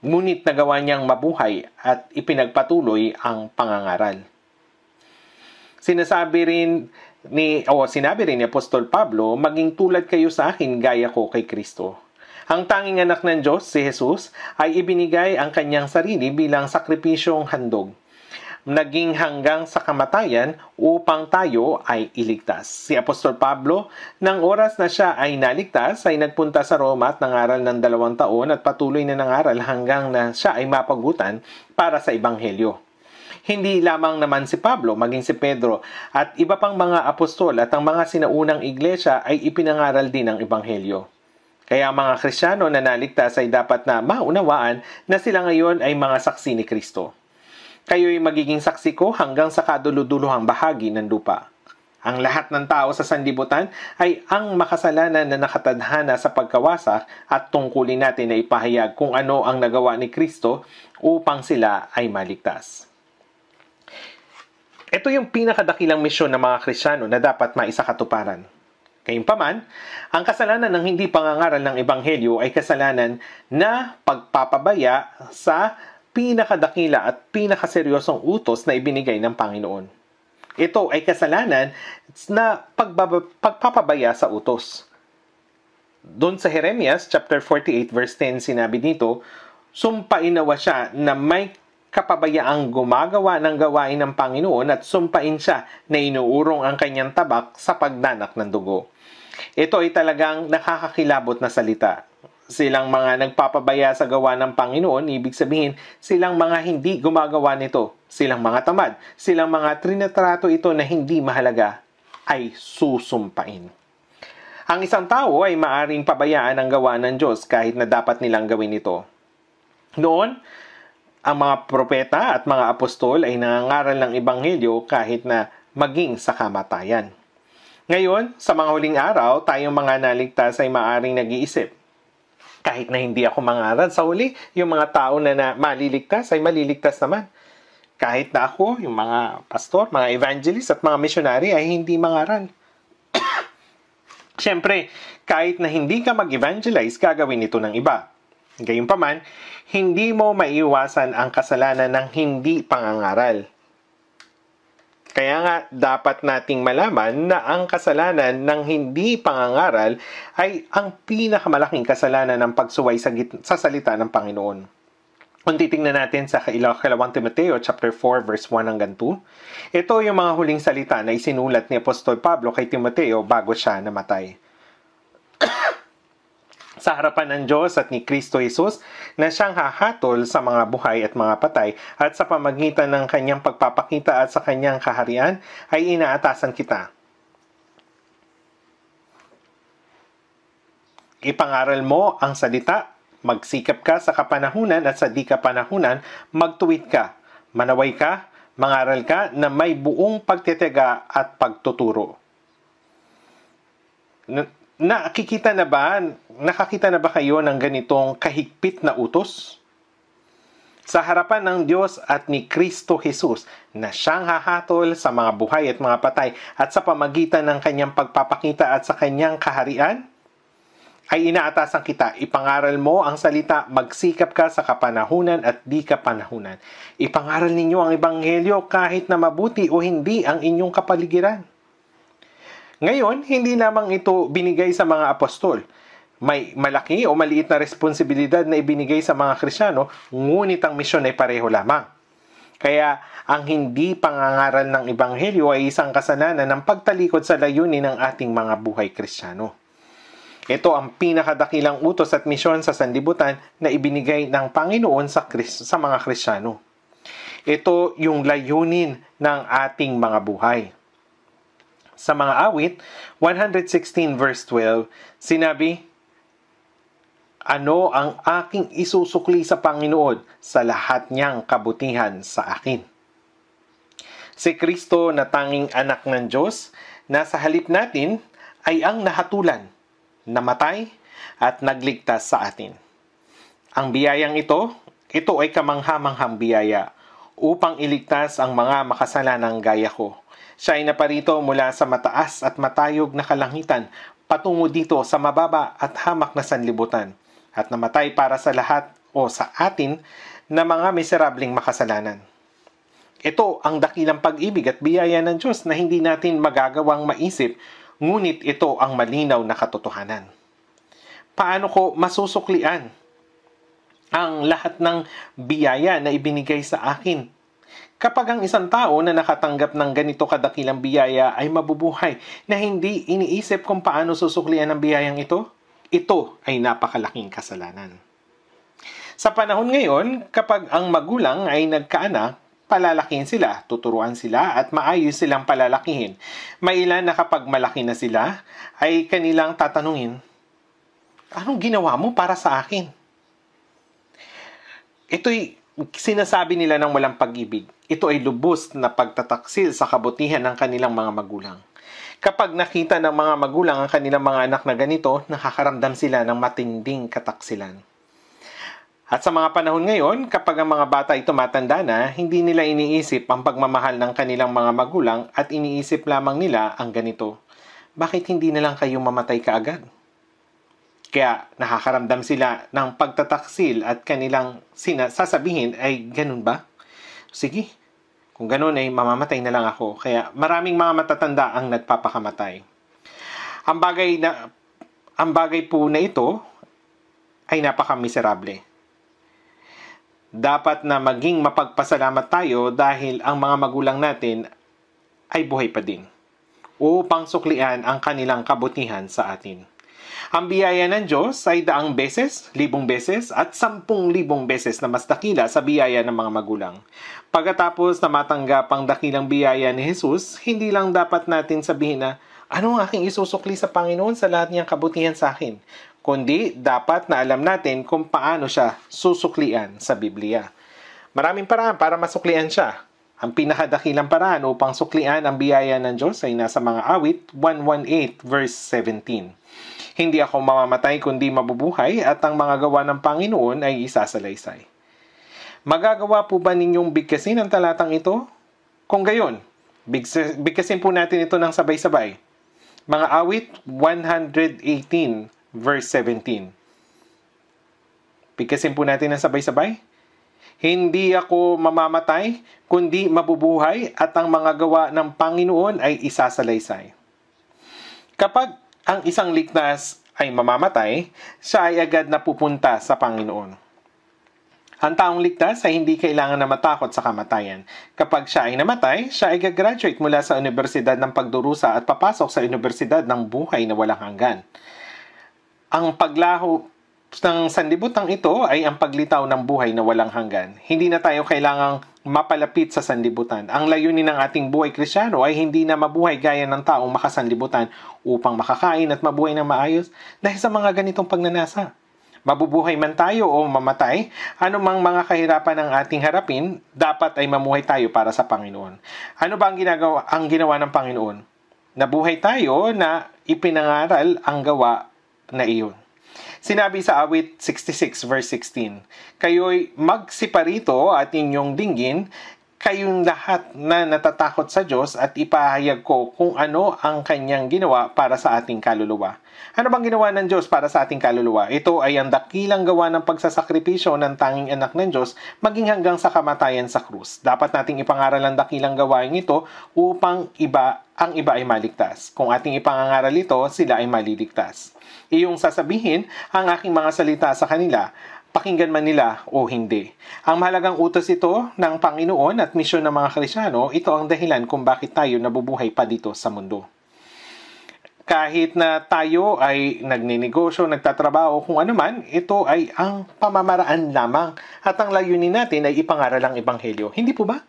Ngunit nagawa niyang mabuhay at ipinagpatuloy ang pangangaral. Sinabi rin ni Apostol Pablo, maging tulad kayo sa akin gaya ko kay Kristo. Ang tanging anak ng Diyos, si Jesus, ay ibinigay ang kanyang sarili bilang sakripisyong handog. Naging hanggang sa kamatayan upang tayo ay iligtas. Si Apostol Pablo, nang oras na siya ay naligtas, ay nagpunta sa Roma at nangaral ng 2 taon at patuloy na nangaral hanggang na siya ay mapagutan para sa Ebanghelyo. Hindi lamang naman si Pablo, maging si Pedro at iba pang mga apostol at ang mga sinaunang iglesia ay ipinangaral din ang Ebanghelyo. Kaya mga Kristiyano na naligtas ay dapat na maunawaan na sila ngayon ay mga saksi ni Kristo. Kayo'y magiging saksi ko hanggang sa kaduluduluhang bahagi ng lupa. Ang lahat ng tao sa sanlibutan ay ang makasalanan na nakatadhana sa pagkawasak at tungkulin natin na ipahayag kung ano ang nagawa ni Kristo upang sila ay maligtas. Ito yung pinakadakilang misyon ng mga Kristiyano na dapat maisakatuparan. Gayunpaman, ang kasalanan ng hindi pangangaral ng Ebanghelyo ay kasalanan na pagpapabaya sa pinakadakila at pinakaseryosong utos na ibinigay ng Panginoon. Ito ay kasalanan na pagpapabaya sa utos. Doon sa Jeremias chapter 48 verse 10 sinabi dito, sumpain nawa siya na may kapabayaang gumagawa ng gawain ng Panginoon at sumpain siya na inuurong ang kanyang tabak sa pagdanak ng dugo. Ito ay talagang nakakakilabot na salita. Silang mga nagpapabaya sa gawa ng Panginoon, ibig sabihin, silang mga hindi gumagawa nito. Silang mga tamad. Silang mga trinatrato ito na hindi mahalaga ay susumpain. Ang isang tao ay maaring pabayaan ang gawa ng Diyos kahit na dapat nilang gawin ito. Noon, ang mga propeta at mga apostol ay nangangaral ng Ebanghelyo kahit na maging sa kamatayan. Ngayon, sa mga huling araw, tayong mga naligtas ay maaring nag-iisip, kahit na hindi ako mangaral, sa huli, yung mga tao na maliligtas ay maliligtas naman. Kahit na ako, yung mga pastor, mga evangelist at mga missionary ay hindi mangaral. Siyempre, kahit na hindi ka mag-evangelize, gagawin ito ng iba. Gayunpaman, hindi mo maiiwasan ang kasalanan ng hindi pangangaral. Kaya nga, dapat nating malaman na ang kasalanan ng hindi pangangaral ay ang pinakamalaking kasalanan ng pagsuway sa salita ng Panginoon. Kung titingnan natin sa ikalawang Timoteo chapter 4 verse 1 hanggang 2, ito yung mga huling salita na isinulat ni Apostol Pablo kay Timoteo bago siya namatay. Sa harapan ng Diyos at ni Kristo Jesus na siyang hahatol sa mga buhay at mga patay at sa pamagitan ng kanyang pagpapakita at sa kanyang kaharian ay inaatasan kita. Ipangaral mo ang salita, magsikap ka sa kapanahunan at sa di kapanahunan, magtuwid ka, manaway ka, mangaral ka na may buong pagtitiyaga at pagtuturo. Nakakita na ba kayo ng ganitong kahigpit na utos? Sa harapan ng Diyos at ni Kristo Jesus na siyang hahatol sa mga buhay at mga patay at sa pamagitan ng kanyang pagpapakita at sa kanyang kaharian, ay inaatasan kita, ipangaral mo ang salita, magsikap ka sa kapanahunan at di kapanahunan. Ipangaral ninyo ang ebanghelyo kahit na mabuti o hindi ang inyong kapaligiran. Ngayon, hindi lamang ito binigay sa mga apostol. May malaki o maliit na responsibilidad na ibinigay sa mga Kristiyano, ngunit ang misyon ay pareho lamang. Kaya ang hindi pangangaral ng ebanghelyo ay isang kasalanan ng pagtalikod sa layunin ng ating mga buhay Kristiyano. Ito ang pinakadakilang utos at misyon sa sanlibutan na ibinigay ng Panginoon sa mga Kristiyano. Ito yung layunin ng ating mga buhay. Sa mga awit, 116 verse 12, sinabi, ano ang aking isusukli sa Panginoon sa lahat niyang kabutihan sa akin? Si Kristo na tanging anak ng Diyos, na sa halip natin ay ang nahatulan, namatay at nagligtas sa atin. Ang biyayang ito ay kamangha-manghang biyaya upang iligtas ang mga makasalanang gaya ko. Siya ay naparito mula sa mataas at matayog na kalangitan patungo dito sa mababa at hamak na sanlibutan at namatay para sa lahat o sa atin na mga miserableng makasalanan. Ito ang dakilang pag-ibig at biyaya ng Diyos na hindi natin magagawang maisip, ngunit ito ang malinaw na katotohanan. Paano ko masusuklian ang lahat ng biyaya na ibinigay sa akin? Kapag ang isang tao na nakatanggap ng ganito kadakilang biyaya ay mabubuhay na hindi iniisip kung paano susuklian ang biyayang ito, ito ay napakalaking kasalanan. Sa panahon ngayon, kapag ang magulang ay nagkaanak, palalakihin sila, tuturuan sila at maayos silang palalakihin. May ilan na kapag malaki na sila, ay kanilang tatanungin, anong ginawa mo para sa akin? Ito'y sinasabi nila ng walang pag-ibig. Ito ay lubos na pagtataksil sa kabutihan ng kanilang mga magulang. Kapag nakita ng mga magulang ang kanilang mga anak na ganito, nakakaramdam sila ng matinding kataksilan. At sa mga panahon ngayon, kapag ang mga bata ay tumatanda na, hindi nila iniisip ang pagmamahal ng kanilang mga magulang at iniisip lamang nila ang ganito. Bakit hindi na lang kayo mamatay kaagad? Kaya nakakaramdam sila ng pagtataksil at kanilang sasabihin ay ganun ba? Sige, kung ganun ay mamamatay na lang ako. Kaya maraming mga matatanda ang nagpapakamatay. Ang bagay po na ito ay napakamiserable. Dapat na maging mapagpasalamat tayo dahil ang mga magulang natin ay buhay pa din upang suklian ang kanilang kabutihan sa atin. Ang biyaya ng Diyos ay 100 beses, 1,000 beses at 10,000 beses na mas dakila sa biyaya ng mga magulang. Pagkatapos na matanggap ang dakilang biyaya ni Jesus, hindi lang dapat natin sabihin na, ano ang aking isusukli sa Panginoon sa lahat niyang kabutihan sa akin? Kundi dapat na alam natin kung paano siya susuklian sa Biblia. Maraming paraan para masuklian siya. Ang pinakadakilang paraan upang suklian ang biyaya ng Diyos ay nasa mga awit 118 verse 17. Hindi ako mamamatay kundi mabubuhay at ang mga gawa ng Panginoon ay isasalaysay. Magagawa po ba ninyong bigkasin ang talatang ito? Kung gayon, bigkasin po natin ito ng sabay-sabay. Mga awit 118 verse 17. Bigkasin po natin ng sabay-sabay. Hindi ako mamamatay, kundi mabubuhay at ang mga gawa ng Panginoon ay isasalaysay. Kapag ang isang ligtas ay mamamatay, siya ay agad na pupunta sa Panginoon. Ang taong ligtas ay hindi kailangan na matakot sa kamatayan. Kapag siya ay namatay, siya ay gagraduate mula sa Universidad ng Pagdurusa at papasok sa Universidad ng Buhay na Walang Hanggan. Ang paglaho ng sanlibutang ito ay ang paglitaw ng buhay na walang hanggan. Hindi na tayo kailangang mapalapit sa sanlibutan. Ang layunin ng ating buhay Kristiyano ay hindi na mabuhay gaya ng taong makasanlibutan upang makakain at mabuhay ng maayos dahil sa mga ganitong pagnanasa. Mabubuhay man tayo o mamatay, anumang mga kahirapan ng ating harapin, dapat ay mamuhay tayo para sa Panginoon. Ano ba ang ginawa ng Panginoon? Nabuhay tayo na ipinangaral ang gawa na iyon. Sinabi sa awit 66 verse 16, kayo'y magsiparito at inyong dinggin, kayong lahat na natatakot sa Diyos at ipahayag ko kung ano ang kanyang ginawa para sa ating kaluluwa. Ano bang ginawa ng Diyos para sa ating kaluluwa? Ito ay ang dakilang gawa ng pagsasakripisyo ng tanging anak ng Diyos maging hanggang sa kamatayan sa krus. Dapat nating ipangaral ang dakilang gawain ito upang ang iba ay maligtas. Kung ating ipangaral ito, sila ay maliligtas. Iyong sasabihin ang aking mga salita sa kanila, pakinggan man nila o hindi. Ang mahalagang utos ito ng Panginoon at misyon ng mga Kristyano, ito ang dahilan kung bakit tayo nabubuhay pa dito sa mundo. Kahit na tayo ay nagninegosyo, nagtatrabaho, kung ano man, ito ay ang pamamaraan lamang at ang layunin natin ay ipangaral ang Ebanghelyo. Hindi po ba?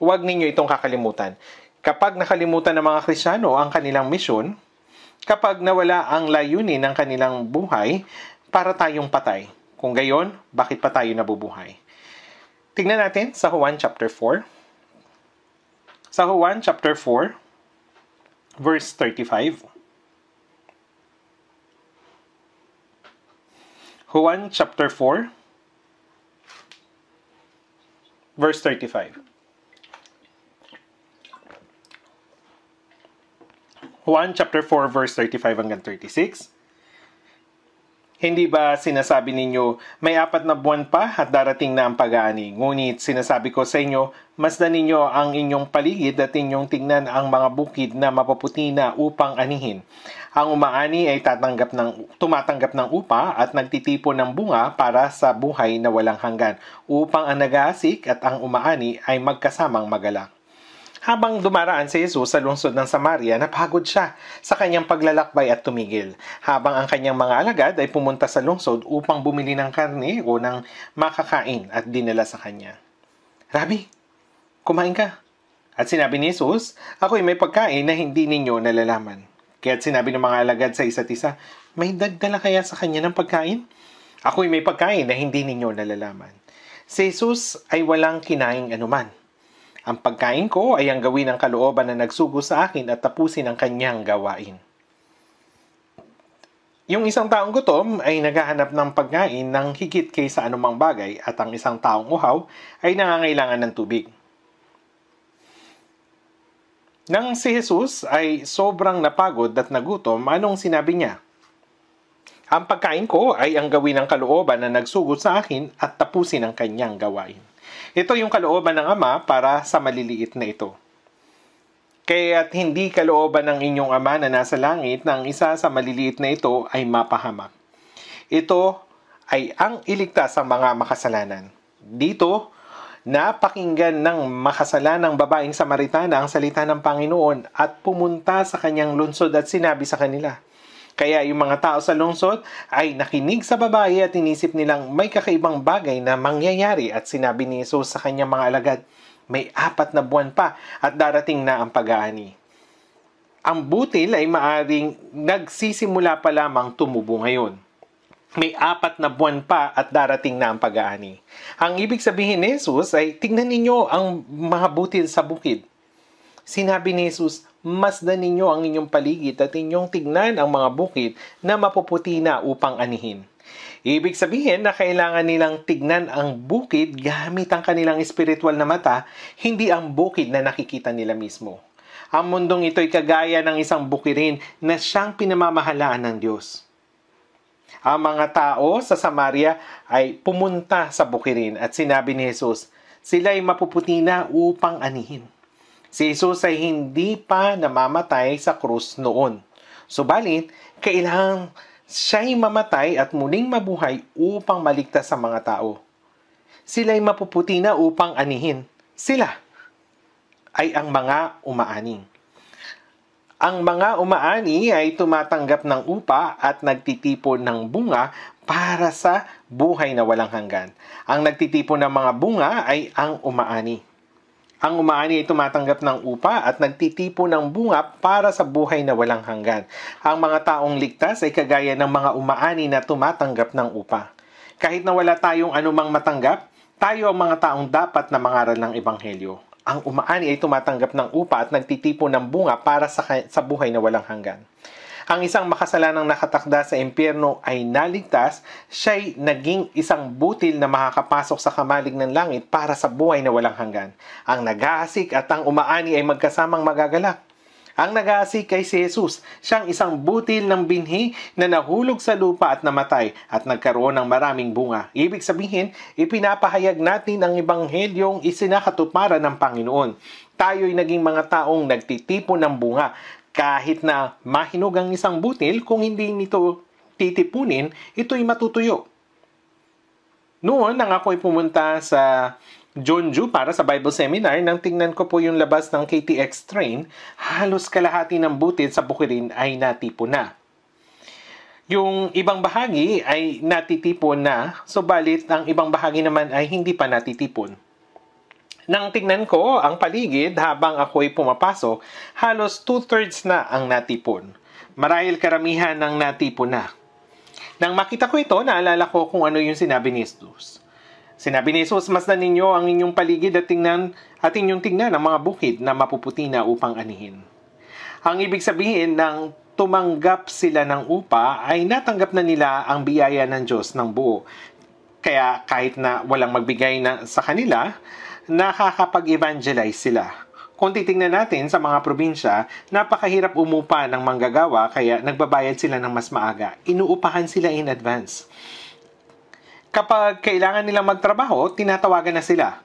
Huwag ninyo itong kakalimutan. Kapag nakalimutan ng mga Kristyano ang kanilang misyon, kapag nawala ang layunin ng kanilang buhay, para tayong patay. Kung gayon, bakit pa tayo nabubuhay? Tingnan natin sa Juan chapter 4. Sa Juan chapter 4, verse 35. Juan chapter 4, verse 35. Juan chapter 4, verse 35 hanggang 36. Hindi ba sinasabi ninyo, may 4 na buwan pa at darating na ang pag-aani? Ngunit sinasabi ko sa inyo, masdan ninyo ang inyong paligid at inyong tingnan ang mga bukid na mapaputi na upang anihin. Ang umaani ay tumatanggap ng upa at nagtitipon ng bunga para sa buhay na walang hanggan, upang ang nag-aasik at ang umaani ay magkasamang magalak. Habang dumaraan si Jesus sa lungsod ng Samaria, napagod siya sa kanyang paglalakbay at tumigil. Habang ang kanyang mga alagad ay pumunta sa lungsod upang bumili ng karne o ng makakain at dinala sa kanya. Rabi, kumain ka. At sinabi ni Jesus, ako'y may pagkain na hindi ninyo nalalaman. Kaya't sinabi ng mga alagad sa isa't isa, may dagdala kaya sa kanya ng pagkain? Ako'y may pagkain na hindi ninyo nalalaman. Si Jesus ay walang kinaing anuman. Ang pagkain ko ay ang gawin ng kalooban na nagsugo sa akin at tapusin ang kanyang gawain. Yung isang taong gutom ay naghahanap ng pagkain ng higit kaysa anumang bagay at ang isang taong uhaw ay nangangailangan ng tubig. Nang si Jesus ay sobrang napagod at nagutom, anong sinabi niya? Ang pagkain ko ay ang gawin ng kalooban na nagsugo sa akin at tapusin ang kanyang gawain. Ito yung kalooban ng Ama para sa maliliit na ito. Kaya't hindi kalooban ng inyong Ama na nasa langit na ang isa sa maliliit na ito ay mapahamak. Ito ay ang iligtas ang mga makasalanan. Dito, napakinggan ng makasalanang babaeng Samaritana ang salita ng Panginoon at pumunta sa kanyang lungsod at sinabi sa kanila. Kaya yung mga tao sa lungsod ay nakinig sa babae at inisip nilang may kakaibang bagay na mangyayari at sinabi ni Jesus sa kanyang mga alagad, may 4 na buwan pa at darating na ang pag-aani. Ang butil ay maaring nagsisimula pa lamang tumubo ngayon. May 4 na buwan pa at darating na ang pag-aani. Ang ibig sabihin ni Jesus ay tingnan ninyo ang mga butil sa bukid. Sinabi ni Jesus, masdan ninyo ang inyong paligid at inyong tignan ang mga bukid na mapuputi na upang anihin. Ibig sabihin na kailangan nilang tignan ang bukid gamit ang kanilang espiritual na mata, hindi ang bukid na nakikita nila mismo. Ang mundong ito ay kagaya ng isang bukirin na siyang pinamamahalaan ng Diyos. Ang mga tao sa Samaria ay pumunta sa bukirin at sinabi ni Jesus, sila ay mapuputi na upang anihin. Si Jesus ay hindi pa namamatay sa krus noon. Subalit, kailangang siya'y mamatay at muling mabuhay upang maligtas sa mga tao. Sila'y mapuputi na upang anihin. Sila ay ang mga umaaning. Ang mga umaani ay tumatanggap ng upa at nagtitipon ng bunga para sa buhay na walang hanggan. Ang nagtitipon ng mga bunga ay ang umaani. Ang umaani ay tumatanggap ng upa at nagtitipon ng bunga para sa buhay na walang hanggan. Ang mga taong ligtas ay kagaya ng mga umaani na tumatanggap ng upa. Kahit na wala tayong anumang matanggap, tayo ang mga taong dapat na mangaral ng Ebanghelyo. Ang umaani ay tumatanggap ng upa at nagtitipon ng bunga para sa buhay na walang hanggan. Ang isang makasalanang nakatakda sa impyerno ay naligtas, siya'y naging isang butil na makakapasok sa kamalig ng langit para sa buhay na walang hanggan. Ang nag-aasik at ang umaani ay magkasamang magagalak. Ang nag-aasik ay si Jesus. Siyang isang butil ng binhi na nahulog sa lupa at namatay at nagkaroon ng maraming bunga. Ibig sabihin, ipinapahayag natin ang ebanghelyong isinakatuparan ng Panginoon. Tayo'y naging mga taong nagtitipon ng bunga. Kahit na mahinog ang isang butil, kung hindi nito titipunin, ito'y matutuyo. Noon, nang ako'y pumunta sa Jeonju para sa Bible Seminar, nang tingnan ko po yung labas ng KTX train, halos kalahati ng butil sa bukirin ay natipon na. Yung ibang bahagi ay natitipon na, subalit ang ibang bahagi naman ay hindi pa natitipon. Nang tingnan ko ang paligid habang ako'y pumapasok, halos 2/3 na ang natipon. Marahil karamihan ng natipon na. Nang makita ko ito, naalala ko kung ano yung sinabi ni Jesus. Sinabi ni Jesus, masdan ninyo ang inyong paligid at inyong tingnan ang mga bukid na mapuputi na upang anihin. Ang ibig sabihin ng tumanggap sila ng upa ay natanggap na nila ang biyaya ng Diyos ng buo. Kaya kahit na walang magbigay sa kanila, nakakapag-evangelize sila. Kung titingnan natin sa mga probinsya, napakahirap umupa ng manggagawa kaya nagbabayad sila ng mas maaga. Inuupahan sila in advance. Kapag kailangan nilang magtrabaho, tinatawagan na sila.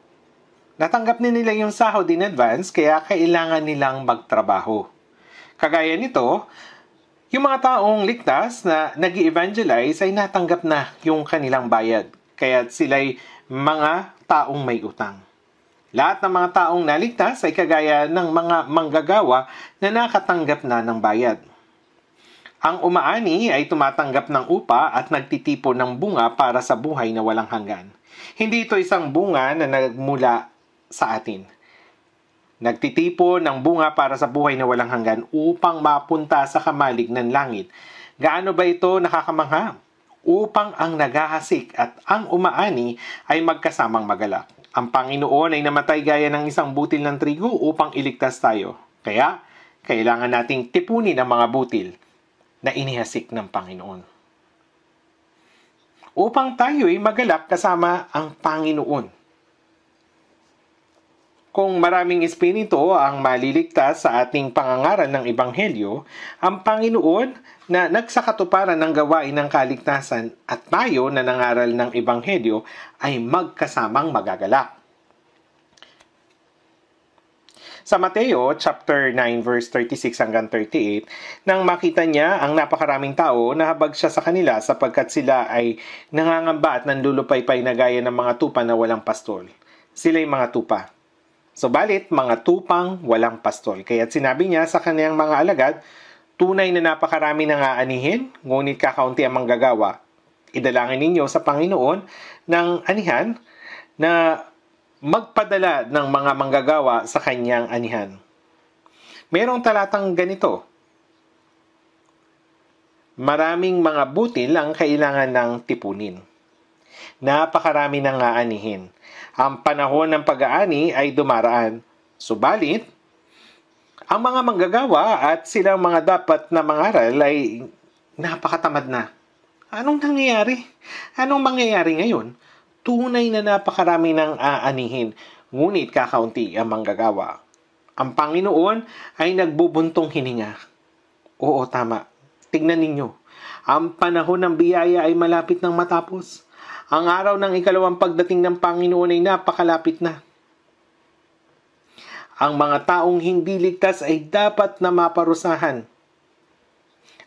Natanggap na nila yung sahod in advance kaya kailangan nilang magtrabaho. Kagaya nito, yung mga taong ligtas na nag-evangelize ay natanggap na yung kanilang bayad. Kaya sila'y mga taong may utang. Lahat ng mga taong naligtas ay kagaya ng mga manggagawa na nakatanggap na ng bayad. Ang umaani ay tumatanggap ng upa at nagtitipon ng bunga para sa buhay na walang hanggan. Hindi ito isang bunga na nagmula sa atin. Nagtitipon ng bunga para sa buhay na walang hanggan upang mapunta sa kamalig ng langit. Gaano ba ito nakakamangha? Upang ang naghahasik at ang umaani ay magkasamang magalak. Ang Panginoon ay namatay gaya ng isang butil ng trigo upang iligtas tayo. Kaya, kailangan nating tipunin ang mga butil na inihasik ng Panginoon. Upang tayo'y magalak kasama ang Panginoon. Kung maraming espiritu ang maliligtas sa ating pangangaral ng Ebanghelyo, ang Panginoon na nagsakatuparan ng gawain ng kaligtasan at tayo na nangaral ng Ebanghelyo ay magkasamang magagalak. Sa Mateo chapter 9 verse 36 hanggang 38, nang makita niya ang napakaraming tao, nahabag siya sa kanila sapagkat sila ay nangangamba at nanlulupaypay na gaya ng mga tupa na walang pastol. Sila'y mga tupa. Subalit, mga tupang walang pastol. Kaya't sinabi niya sa kaniyang mga alagad, tunay na napakarami nang aanihin, ngunit kakaunti ang manggagawa. Idalangin ninyo sa Panginoon ng anihan na magpadala ng mga manggagawa sa kanyang anihan. Merong talatang ganito. Maraming mga butil ang kailangan ng tipunin. Napakarami nang aanihin. Ang panahon ng pag-aani ay dumaraan. Subalit, ang mga manggagawa at silang mga dapat na mangaral ay napakatamad na. Anong nangyayari? Anong mangyayari ngayon? Tunay na napakarami ng aanihin, ngunit kakaunti ang manggagawa. Ang Panginoon ay nagbubuntong hininga. Oo, tama. Tignan ninyo. Ang panahon ng biyaya ay malapit ng matapos. Ang araw ng ikalawang pagdating ng Panginoon ay napakalapit na. Ang mga taong hindi ligtas ay dapat na maparusahan.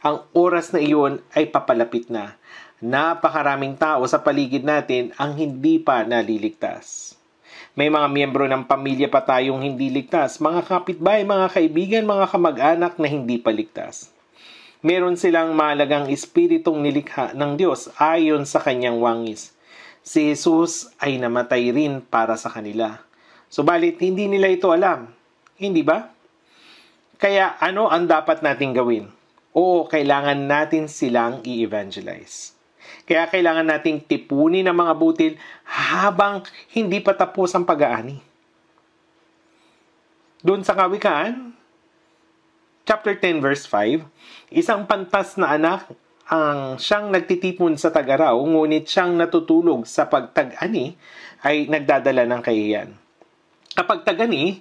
Ang oras na iyon ay papalapit na. Napakaraming tao sa paligid natin ang hindi pa naliligtas. May mga miyembro ng pamilya pa tayong hindi ligtas, mga kapitbahay, mga kaibigan, mga kamag-anak na hindi pa ligtas. Meron silang mahalagang espiritong nilikha ng Diyos ayon sa kanyang wangis. Si Jesus ay namatay rin para sa kanila. Subalit, hindi nila ito alam. Hindi ba? Kaya ano ang dapat nating gawin? Oo, kailangan natin silang i-evangelize. Kaya kailangan nating tipunin ang mga butil habang hindi pa tapos ang pag-aani. Doon sa Kawikaan, chapter 10 verse 5, isang pantas na anak ang siyang nagtitipon sa tag-araw, ngunit siyang natutulog sa pagtag-ani ay nagdadala ng kahihiyan. Kapag tag-ani,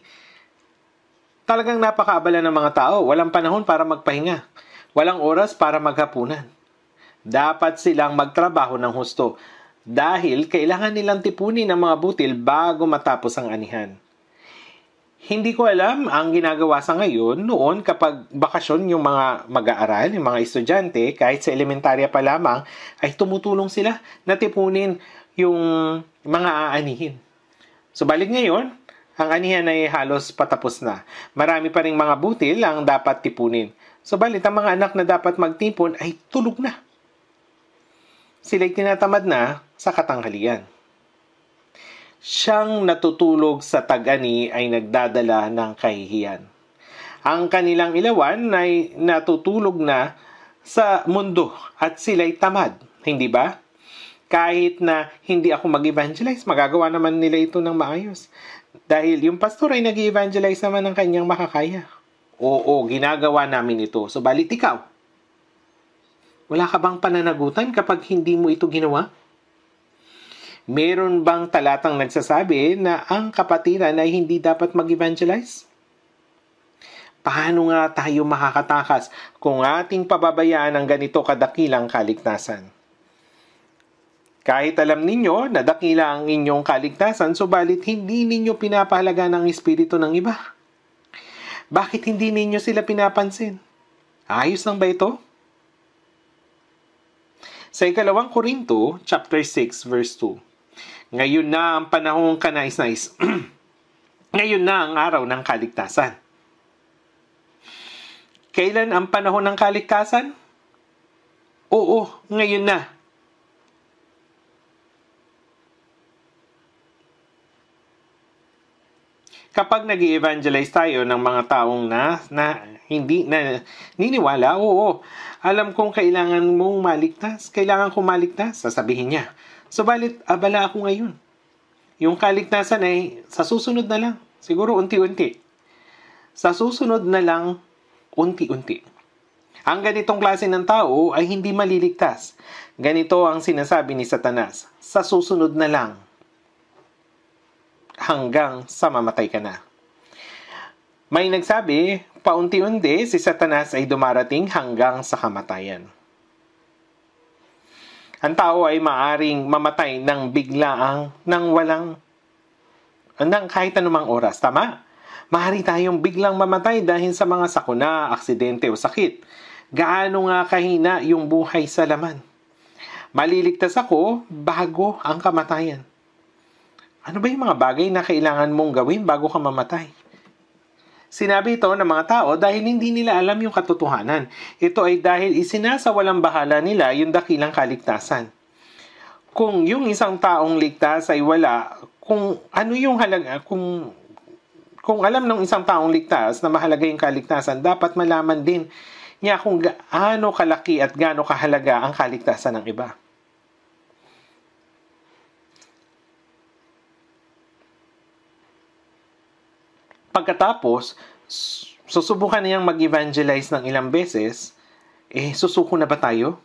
talagang napakaabala ng mga tao. Walang panahon para magpahinga. Walang oras para maghapunan. Dapat silang magtrabaho ng husto dahil kailangan nilang tipunin ang mga butil bago matapos ang anihan. Hindi ko alam ang ginagawa sa ngayon noon kapag bakasyon yung mga mag-aaral, yung mga estudyante, kahit sa elementarya pa lamang, ay tumutulong sila na tipunin yung mga aanihin. Subalit ngayon, ang anihan ay halos patapos na. Marami pa ring mga butil ang dapat tipunin. Subalit ang mga anak na dapat magtipon ay tulog na. Sila'y tinatamad na sa katanghalian. Siyang natutulog sa tag-ani ay nagdadala ng kahihiyan. Ang kanilang ilawan ay natutulog na sa mundo at sila'y tamad, hindi ba? Kahit na hindi ako mag-evangelize, magagawa naman nila ito ng maayos. Dahil yung pastor ay nag-evangelize naman ng kanyang makakaya. Oo, ginagawa namin ito. Subalit ikaw, wala ka bang pananagutan kapag hindi mo ito ginawa? Meron bang talatang nagsasabi na ang kapatiran ay hindi dapat mag-evangelize? Paano nga tayo makakatakas kung ating pababayaan ang ganito kadakilang kaligtasan? Kahit alam ninyo na dakila ang inyong kaligtasan, subalit hindi ninyo pinapahalagan ang espiritu ng iba. Bakit hindi ninyo sila pinapansin? Ayos lang ba ito? Sa 2 Korinto, chapter 6, verse 2. Ngayon na ang panahong kanais-nais. Ngayon na ang araw ng kaligtasan. Kailan ang panahon ng kaligtasan? Oo, ngayon na. Kapag nag-evangelize tayo ng mga taong hindi na niniwala, oo, alam kong kailangan mong maligtas, kailangan kong maligtas, sasabihin niya. Subalit, abala ako ngayon. Yung kaligtasan ay sa susunod na lang, siguro unti-unti. Sa susunod na lang, unti-unti. Ang ganitong klase ng tao ay hindi maliligtas. Ganito ang sinasabi ni Satanas, sa susunod na lang, hanggang sa mamatay ka na. May nagsabi, paunti-unti si Satanas ay dumarating hanggang sa kamatayan. Ang tao ay maaring mamatay ng biglaang, ng kahit anumang oras. Tama? Maaari tayong biglang mamatay dahil sa mga sakuna, aksidente o sakit. Gaano nga kahina yung buhay sa laman? Maliligtas ako bago ang kamatayan. Ano ba yung mga bagay na kailangan mong gawin bago ka mamatay? Sinabi ito ng mga tao dahil hindi nila alam yung katotohanan. Ito ay dahil isinasawalang bahala nila yung dakilang kaligtasan. Kung yung isang taong ligtas ay wala, kung ano yung halaga, kung alam ng isang taong ligtas na mahalaga yung kaligtasan, dapat malaman din niya kung gaano kalaki at gaano kahalaga ang kaligtasan ng iba. Pagkatapos, susubukan niyang mag-evangelize ng ilang beses, susuko na ba tayo?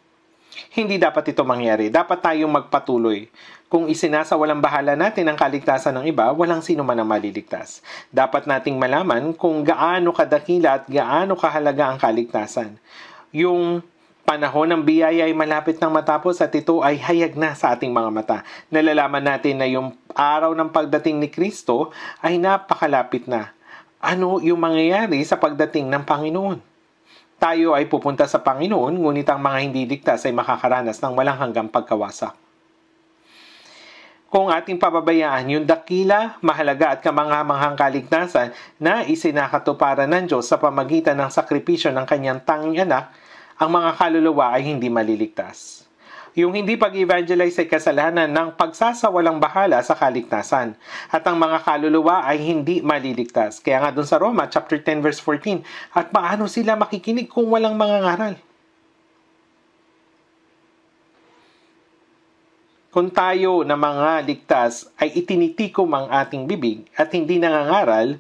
Hindi dapat ito mangyari. Dapat tayong magpatuloy. Kung isinasawalang bahala natin ang kaligtasan ng iba, walang sino man ang maliligtas. Dapat nating malaman kung gaano kadakila at gaano kahalaga ang kaligtasan. Yung panahon ng biyaya ay malapit nang matapos at ito ay hayag na sa ating mga mata. Nalalaman natin na yung araw ng pagdating ni Kristo ay napakalapit na. Ano yung mangyayari sa pagdating ng Panginoon? Tayo ay pupunta sa Panginoon, ngunit ang mga hindi ligtas ay makakaranas ng walang hanggang pagkawasak. Kung ating pababayaan yung dakila, mahalaga at kamangamanghang kaligtasan na isinakatuparan ng Diyos sa pamagitan ng sakripisyo ng kanyang tanging anak, ang mga kaluluwa ay hindi maliligtas. Yung hindi pag-evangelize ay kasalanan ng pagsasawalang bahala sa kaligtasan. At ang mga kaluluwa ay hindi maliligtas. Kaya nga dun sa Roma, chapter 10, verse 14, at paano sila makikinig kung walang mangangaral? Kung tayo na mga ligtas ay itinitikom ang ating bibig at hindi nangangaral,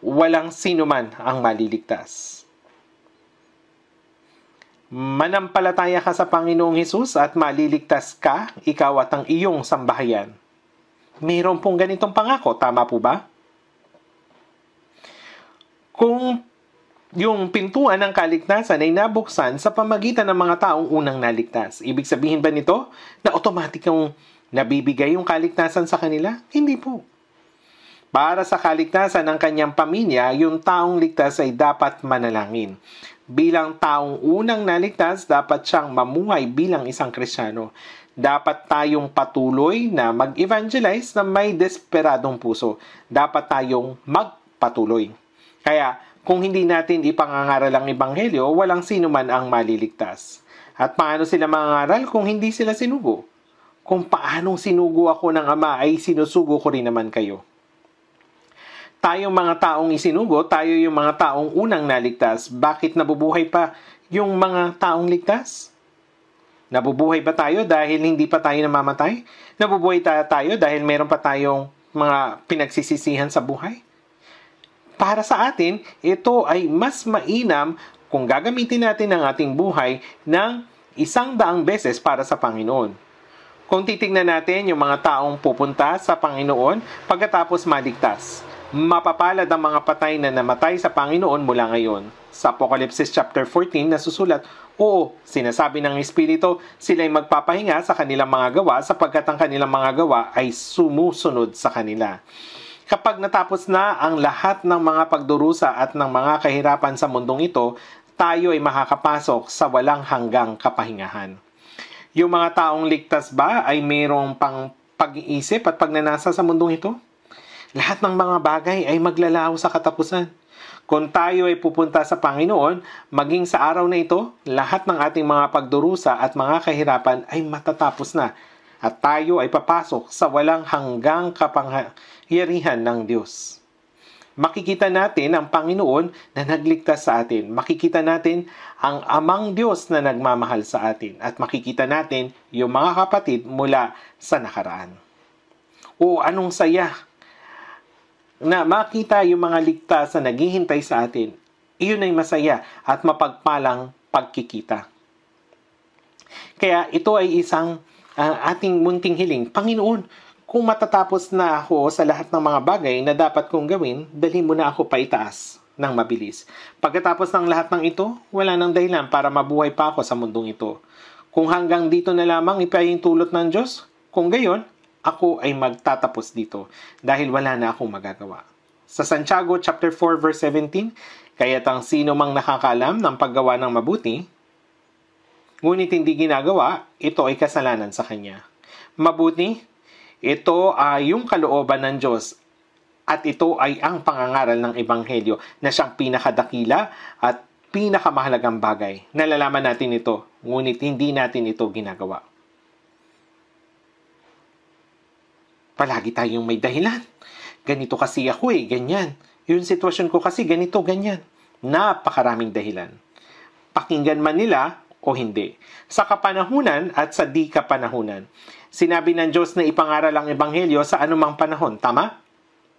walang sino man ang maliligtas. Manampalataya ka sa Panginoong Hesus at maliligtas ka, ikaw at ang iyong sambahayan. Mayroon pong ganitong pangako, tama po ba? Kung yung pintuan ng kaligtasan ay nabuksan sa pamagitan ng mga taong unang naligtas, ibig sabihin ba nito na automatic yung nabibigay yung kaligtasan sa kanila? Hindi po. Para sa kaligtasan ng kanyang pamilya, yung taong ligtas ay dapat manalangin. Bilang taong unang naligtas, dapat siyang mamuhay bilang isang Kristiyano. Dapat tayong patuloy na mag-evangelize na may desperadong puso. Dapat tayong magpatuloy. Kaya, kung hindi natin ipangangaral ang Ebanghelyo, walang sino man ang maliligtas. At paano sila mangangaral kung hindi sila sinugo? Kung paanong sinugo ako ng Ama, ay sinusugo ko rin naman kayo. Tayong mga taong isinugo, tayo yung mga taong unang naligtas. Bakit nabubuhay pa yung mga taong ligtas? Nabubuhay ba tayo dahil hindi pa tayo namamatay? Nabubuhay tayo dahil meron pa tayong mga pinagsisisihan sa buhay? Para sa atin, ito ay mas mainam kung gagamitin natin ang ating buhay ng 100 beses para sa Panginoon. Kung titingnan natin yung mga taong pupunta sa Panginoon pagkatapos maligtas, mapapalad ang mga patay na namatay sa Panginoon mula ngayon. Sa Apocalypse chapter 14 nasusulat, oo, sinasabi ng Espiritu, sila'y magpapahinga sa kanilang mga gawa sapagkat ang kanilang mga gawa ay sumusunod sa kanila. Kapag natapos na ang lahat ng mga pagdurusa at ng mga kahirapan sa mundong ito, tayo ay makakapasok sa walang hanggang kapahingahan. Yung mga taong ligtas ba ay mayroong pang pag-iisip at pagnanasa sa mundong ito? Lahat ng mga bagay ay maglalaho sa katapusan. Kung tayo ay pupunta sa Panginoon, maging sa araw na ito, lahat ng ating mga pagdurusa at mga kahirapan ay matatapos na. At tayo ay papasok sa walang hanggang kapangyarihan ng Diyos. Makikita natin ang Panginoon na nagligtas sa atin. Makikita natin ang Amang Diyos na nagmamahal sa atin. At makikita natin yung mga kapatid mula sa nakaraan. O anong saya na makita yung mga ligtas na naghihintay sa atin. Iyon ay masaya at mapagpalang pagkikita. Kaya ito ay isang ating munting hiling. Panginoon, kung matatapos na ako sa lahat ng mga bagay na dapat kong gawin, dalhin mo na ako paitaas ng mabilis. Pagkatapos ng lahat ng ito, wala nang dahilan para mabuhay pa ako sa mundong ito. Kung hanggang dito na lamang ipahintulot ng Diyos, kung gayon, ako ay magtatapos dito dahil wala na akong magagawa. Sa Santiago chapter 4 verse 17, kaya't ang sino mang nakakaalam ng paggawa ng mabuti, ngunit hindi ginagawa, ito ay kasalanan sa kanya. Mabuti, ito ay yung kalooban ng Diyos at ito ay ang pangangaral ng Ebanghelyo na siyang pinakadakila at pinakamahalagang bagay. Nalalaman natin ito, ngunit hindi natin ito ginagawa. Palagi tayong may dahilan. Ganito kasi ako ganyan. Yung sitwasyon ko kasi ganito, ganyan. Napakaraming dahilan. Pakinggan man nila o hindi. Sa kapanahunan at sa di kapanahunan. Sinabi ng Diyos na ipangaral ang Ebanghelyo sa anumang panahon. Tama?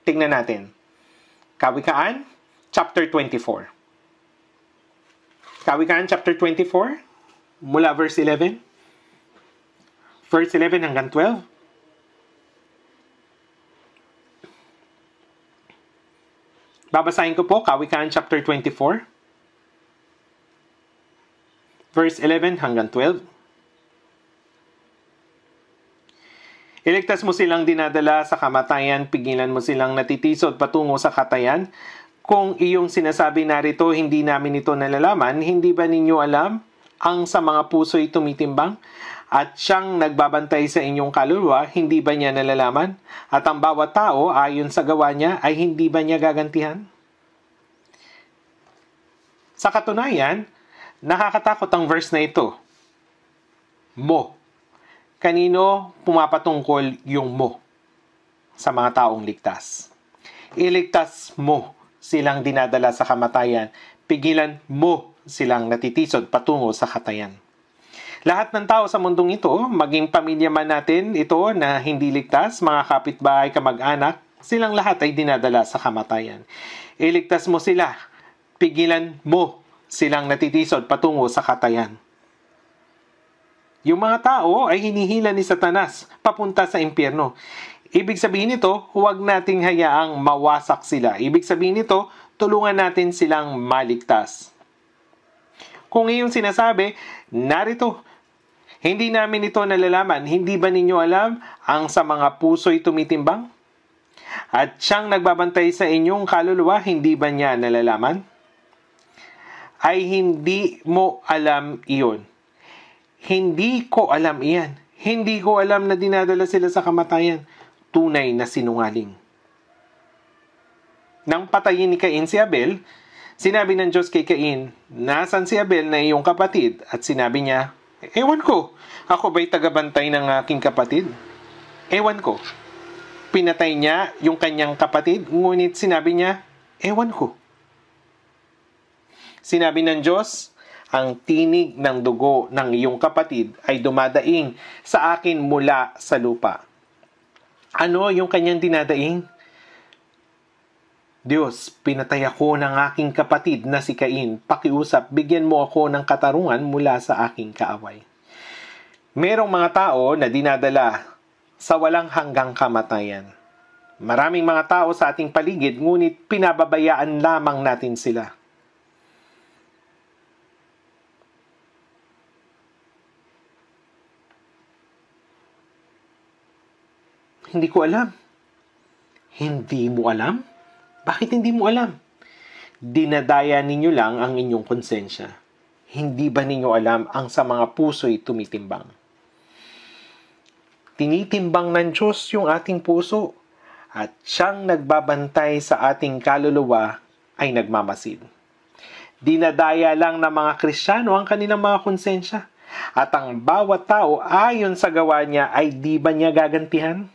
Tingnan natin. Kawikaan, chapter 24. Kawikaan, chapter 24, mula verse 11. Verse 11 hanggang 12. Babasahin ko po, Kawikaan, chapter 24. Verse 11 hanggang 12. Iligtas mo silang dinadala sa kamatayan, pigilan mo silang natitisod patungo sa katayan. Kung iyong sinasabi narito, hindi namin ito nalalaman, hindi ba ninyo alam ang sa mga puso'y tumitimbang? At siyang nagbabantay sa inyong kaluluwa, hindi ba niya nalalaman? At ang bawat tao, ayon sa gawa niya, ay hindi ba niya gagantihan? Sa katunayan, nakakatakot ang verse na ito. Mo. Kanino pumapatungkol yung mo? Sa mga taong ligtas. Iligtas mo silang dinadala sa kamatayan. Pigilan mo silang natitisod patungo sa katayan. Lahat ng tao sa mundong ito, maging pamilya man natin ito na hindi ligtas, mga kapitbahay, kamag-anak, silang lahat ay dinadala sa kamatayan. Iligtas mo sila. Pigilan mo silang natitisod patungo sa katayan. Yung mga tao ay hinihila ni Satanas papunta sa impyerno. Ibig sabihin nito, huwag nating hayaang mawasak sila. Ibig sabihin nito, tulungan natin silang maligtas. Kung iyong sinasabi, narito, hindi namin ito nalalaman. Hindi ba ninyo alam ang sa mga puso'y tumitimbang? At siyang nagbabantay sa inyong kaluluwa, hindi ba niya nalalaman? Ay hindi mo alam iyon. Hindi ko alam iyan. Hindi ko alam na dinadala sila sa kamatayan. Tunay na sinungaling. Nang patayin ni Cain si Abel, sinabi ng Diyos kay Cain, nasan si Abel na iyong kapatid? At sinabi niya, ewan ko, ako ba'y tagabantay ng aking kapatid? Ewan ko. Pinatay niya yung kanyang kapatid, ngunit sinabi niya, ewan ko. Sinabi ng Diyos, ang tinig ng dugo ng iyong kapatid ay dumadaing sa akin mula sa lupa. Ano yung kanyang dinadaing? Diyos, pinatay ako ng aking kapatid na si Cain. Pakiusap, bigyan mo ako ng katarungan mula sa aking kaaway. Merong mga tao na dinadala sa walang hanggang kamatayan. Maraming mga tao sa ating paligid, ngunit pinababayaan lamang natin sila. Hindi ko alam. Hindi mo alam? Bakit hindi mo alam? Dinadaya ninyo lang ang inyong konsensya. Hindi ba ninyo alam ang sa mga puso'y tumitimbang? Tinitimbang ng Diyos yung ating puso at siyang nagbabantay sa ating kaluluwa ay nagmamasid. Dinadaya lang ng mga Kristiyano ang kanilang mga konsensya at ang bawat tao ayon sa gawa niya ay di ba niya gagantihan?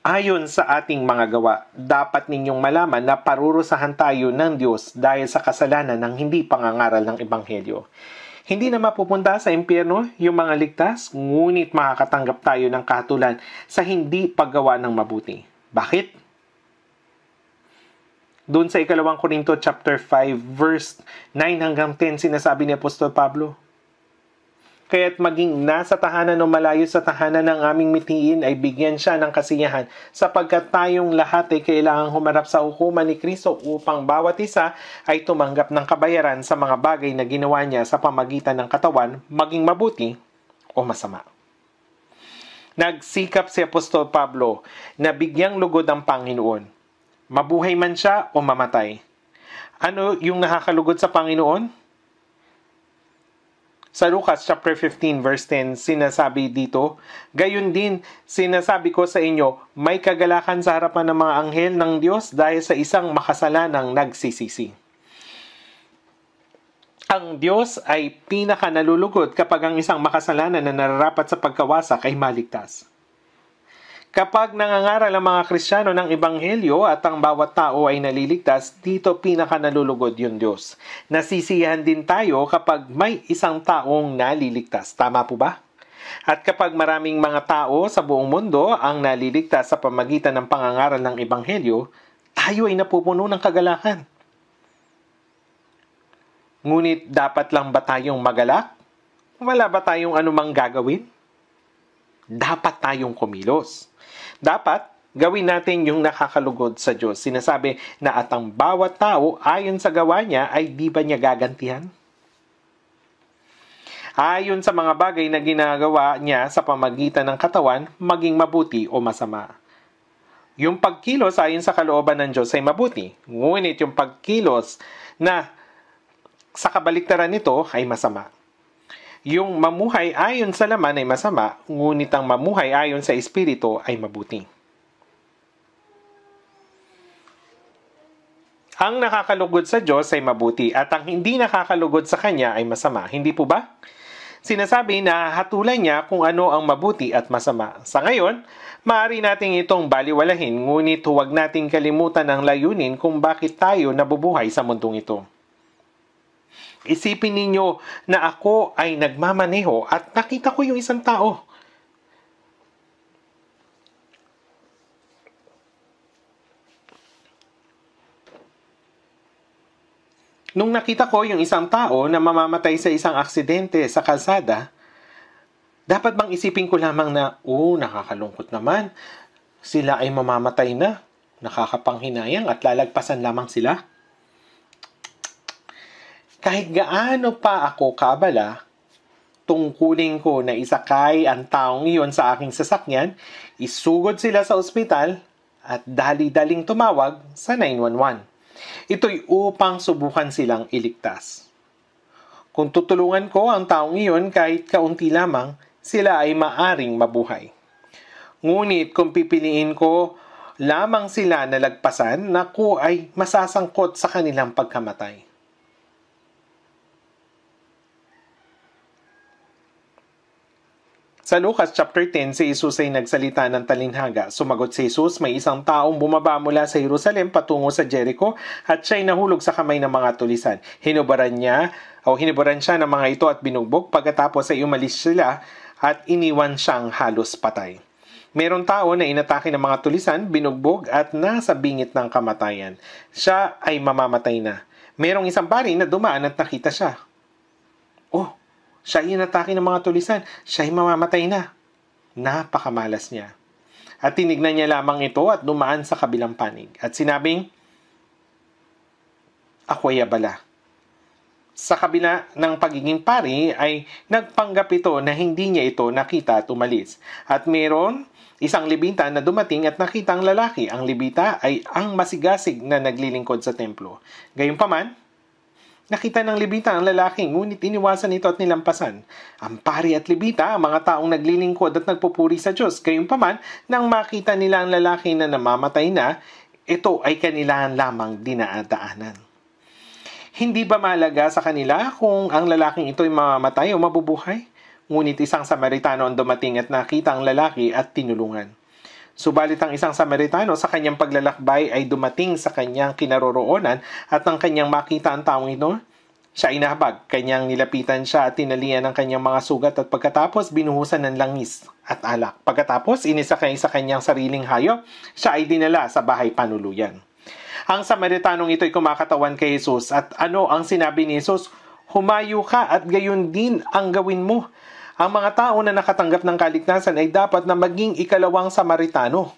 Ayon sa ating mga gawa, dapat ninyong malaman na parurusahan tayo ng Diyos dahil sa kasalanan ng hindi pangangaral ng Ebanghelyo. Hindi na mapupunta sa impyerno yung mga ligtas, ngunit makakatanggap tayo ng kahatulan sa hindi paggawa ng mabuti. Bakit? Doon sa 2 Korinto chapter 5 verse 9 hanggang 10 sinasabi ni Apostol Pablo, kaya't maging nasa tahanan o malayo sa tahanan ng aming mithiin ay bigyan siya ng kasiyahan sapagkat tayong lahat ay kailangang humarap sa hukuman ni Kristo upang bawat isa ay tumanggap ng kabayaran sa mga bagay na ginawa niya sa pamagitan ng katawan, maging mabuti o masama. Nagsikap si Apostol Pablo na bigyang lugod ang Panginoon. Mabuhay man siya o mamatay. Ano yung nakakalugod sa Panginoon? Sa Lucas chapter 15 verse 10, sinasabi dito, gayon din, sinasabi ko sa inyo, may kagalakan sa harapan ng mga anghel ng Diyos dahil sa isang makasalanang nagsisisi. Ang Diyos ay pinaka nalulugod kapag ang isang makasalanan na nararapat sa pagkawasak ay maligtas. Kapag nangangaral ang mga Kristiyano ng Ebanghelyo at ang bawat tao ay naliligtas, dito pinaka nalulugod yung Diyos. Nasisiyahan din tayo kapag may isang taong naliligtas. Tama po ba? At kapag maraming mga tao sa buong mundo ang naliligtas sa pamagitan ng pangangaral ng Ebanghelyo, tayo ay napupuno ng kagalakan. Ngunit dapat lang ba tayong magalak? Wala ba tayong anumang gagawin? Dapat tayong kumilos. Dapat gawin natin yung nakakalugod sa Diyos. Sinasabi na at ang bawat tao ayon sa gawa niya ay di ba niya gagantihan? Ayon sa mga bagay na ginagawa niya sa pamagitan ng katawan, maging mabuti o masama. Yung pagkilos ayon sa kalooban ng Diyos ay mabuti. Ngunit yung pagkilos na sa kabaliktaran nito ay masama. Yung mamuhay ayon sa laman ay masama, ngunit ang mamuhay ayon sa Espiritu ay mabuti. Ang nakakalugod sa Diyos ay mabuti at ang hindi nakakalugod sa Kanya ay masama. Hindi po ba? Sinasabi na hatulan niya kung ano ang mabuti at masama. Sa ngayon, maaari nating itong baliwalahin, ngunit huwag nating kalimutan ang layunin kung bakit tayo nabubuhay sa mundong ito. Isipin ninyo na ako ay nagmamaneho at nakita ko yung isang tao. Nung nakita ko yung isang tao na mamamatay sa isang aksidente sa kalsada, dapat bang isipin ko lamang na, nakakalungkot naman, sila ay mamamatay na, nakakapanghinayang at lalagpasan lamang sila? Kahit gaano pa ako kaabala, tungkulin ko na isakay ang taong iyon sa aking sasakyan, isugod sila sa ospital, at dali-daling tumawag sa 911. Ito'y upang subukan silang iligtas. Kung tutulungan ko ang taong iyon kahit kaunti lamang, sila ay maaring mabuhay. Ngunit kung pipiliin ko lamang sila na lagpasan, naku ay masasangkot sa kanilang pagkamatay. Sa Lucas chapter 10, si Jesus ay nagsalita ng talinhaga. Sumagot si Jesus, may isang taong bumaba mula sa Jerusalem patungo sa Jericho at siya'y nahulog sa kamay ng mga tulisan. Hinubaran siya ng mga ito at binugbog. Pagkatapos ay umalis sila at iniwan siyang halos patay. Merong tao na inatake ng mga tulisan, binugbog at nasa bingit ng kamatayan. Siya ay mamamatay na. Merong isang pari na dumaan at nakita siya. Siya ay inatake ng mga tulisan. Siya ay mamamatay na. Napakamalas niya. At tinignan niya lamang ito at dumaan sa kabilang panig. At sinabing, ako'y abala. Sa kabila ng pagiging pari ay nagpanggap ito na hindi niya ito nakita at umalis. At meron isang libita na dumating at nakita ang lalaki. Ang libita ay ang masigasig na naglilingkod sa templo. Gayunpaman, nakita ng libita ang lalaki, ngunit iniwasan ito at nilampasan. Ang pari at libita, ang mga taong naglilingkod at nagpupuri sa Diyos. Gayunpaman, nang makita nila ang lalaki na namamatay na, ito ay kanilang lamang dinadaanan. Hindi ba mahalaga sa kanila kung ang lalaking ito ay mamamatay o mabubuhay? Ngunit isang Samaritano ang dumating at nakita ang lalaki at tinulungan. Subalit ang isang Samaritano sa kanyang paglalakbay ay dumating sa kanyang kinaroroonan at nang kanyang makita ang taong ito, siya ay nahabag. Kanyang nilapitan siya at tinalian ng kanyang mga sugat at pagkatapos binuhusan ng langis at alak. Pagkatapos inisakay sa kanyang sariling hayop, siya ay dinala sa bahay panuluyan. Ang Samaritanong ito ay kumakatawan kay Jesus at ano ang sinabi ni Jesus? Humayo ka at gayon din ang gawin mo. Ang mga tao na nakatanggap ng kaligtasan ay dapat na maging ikalawang Samaritano.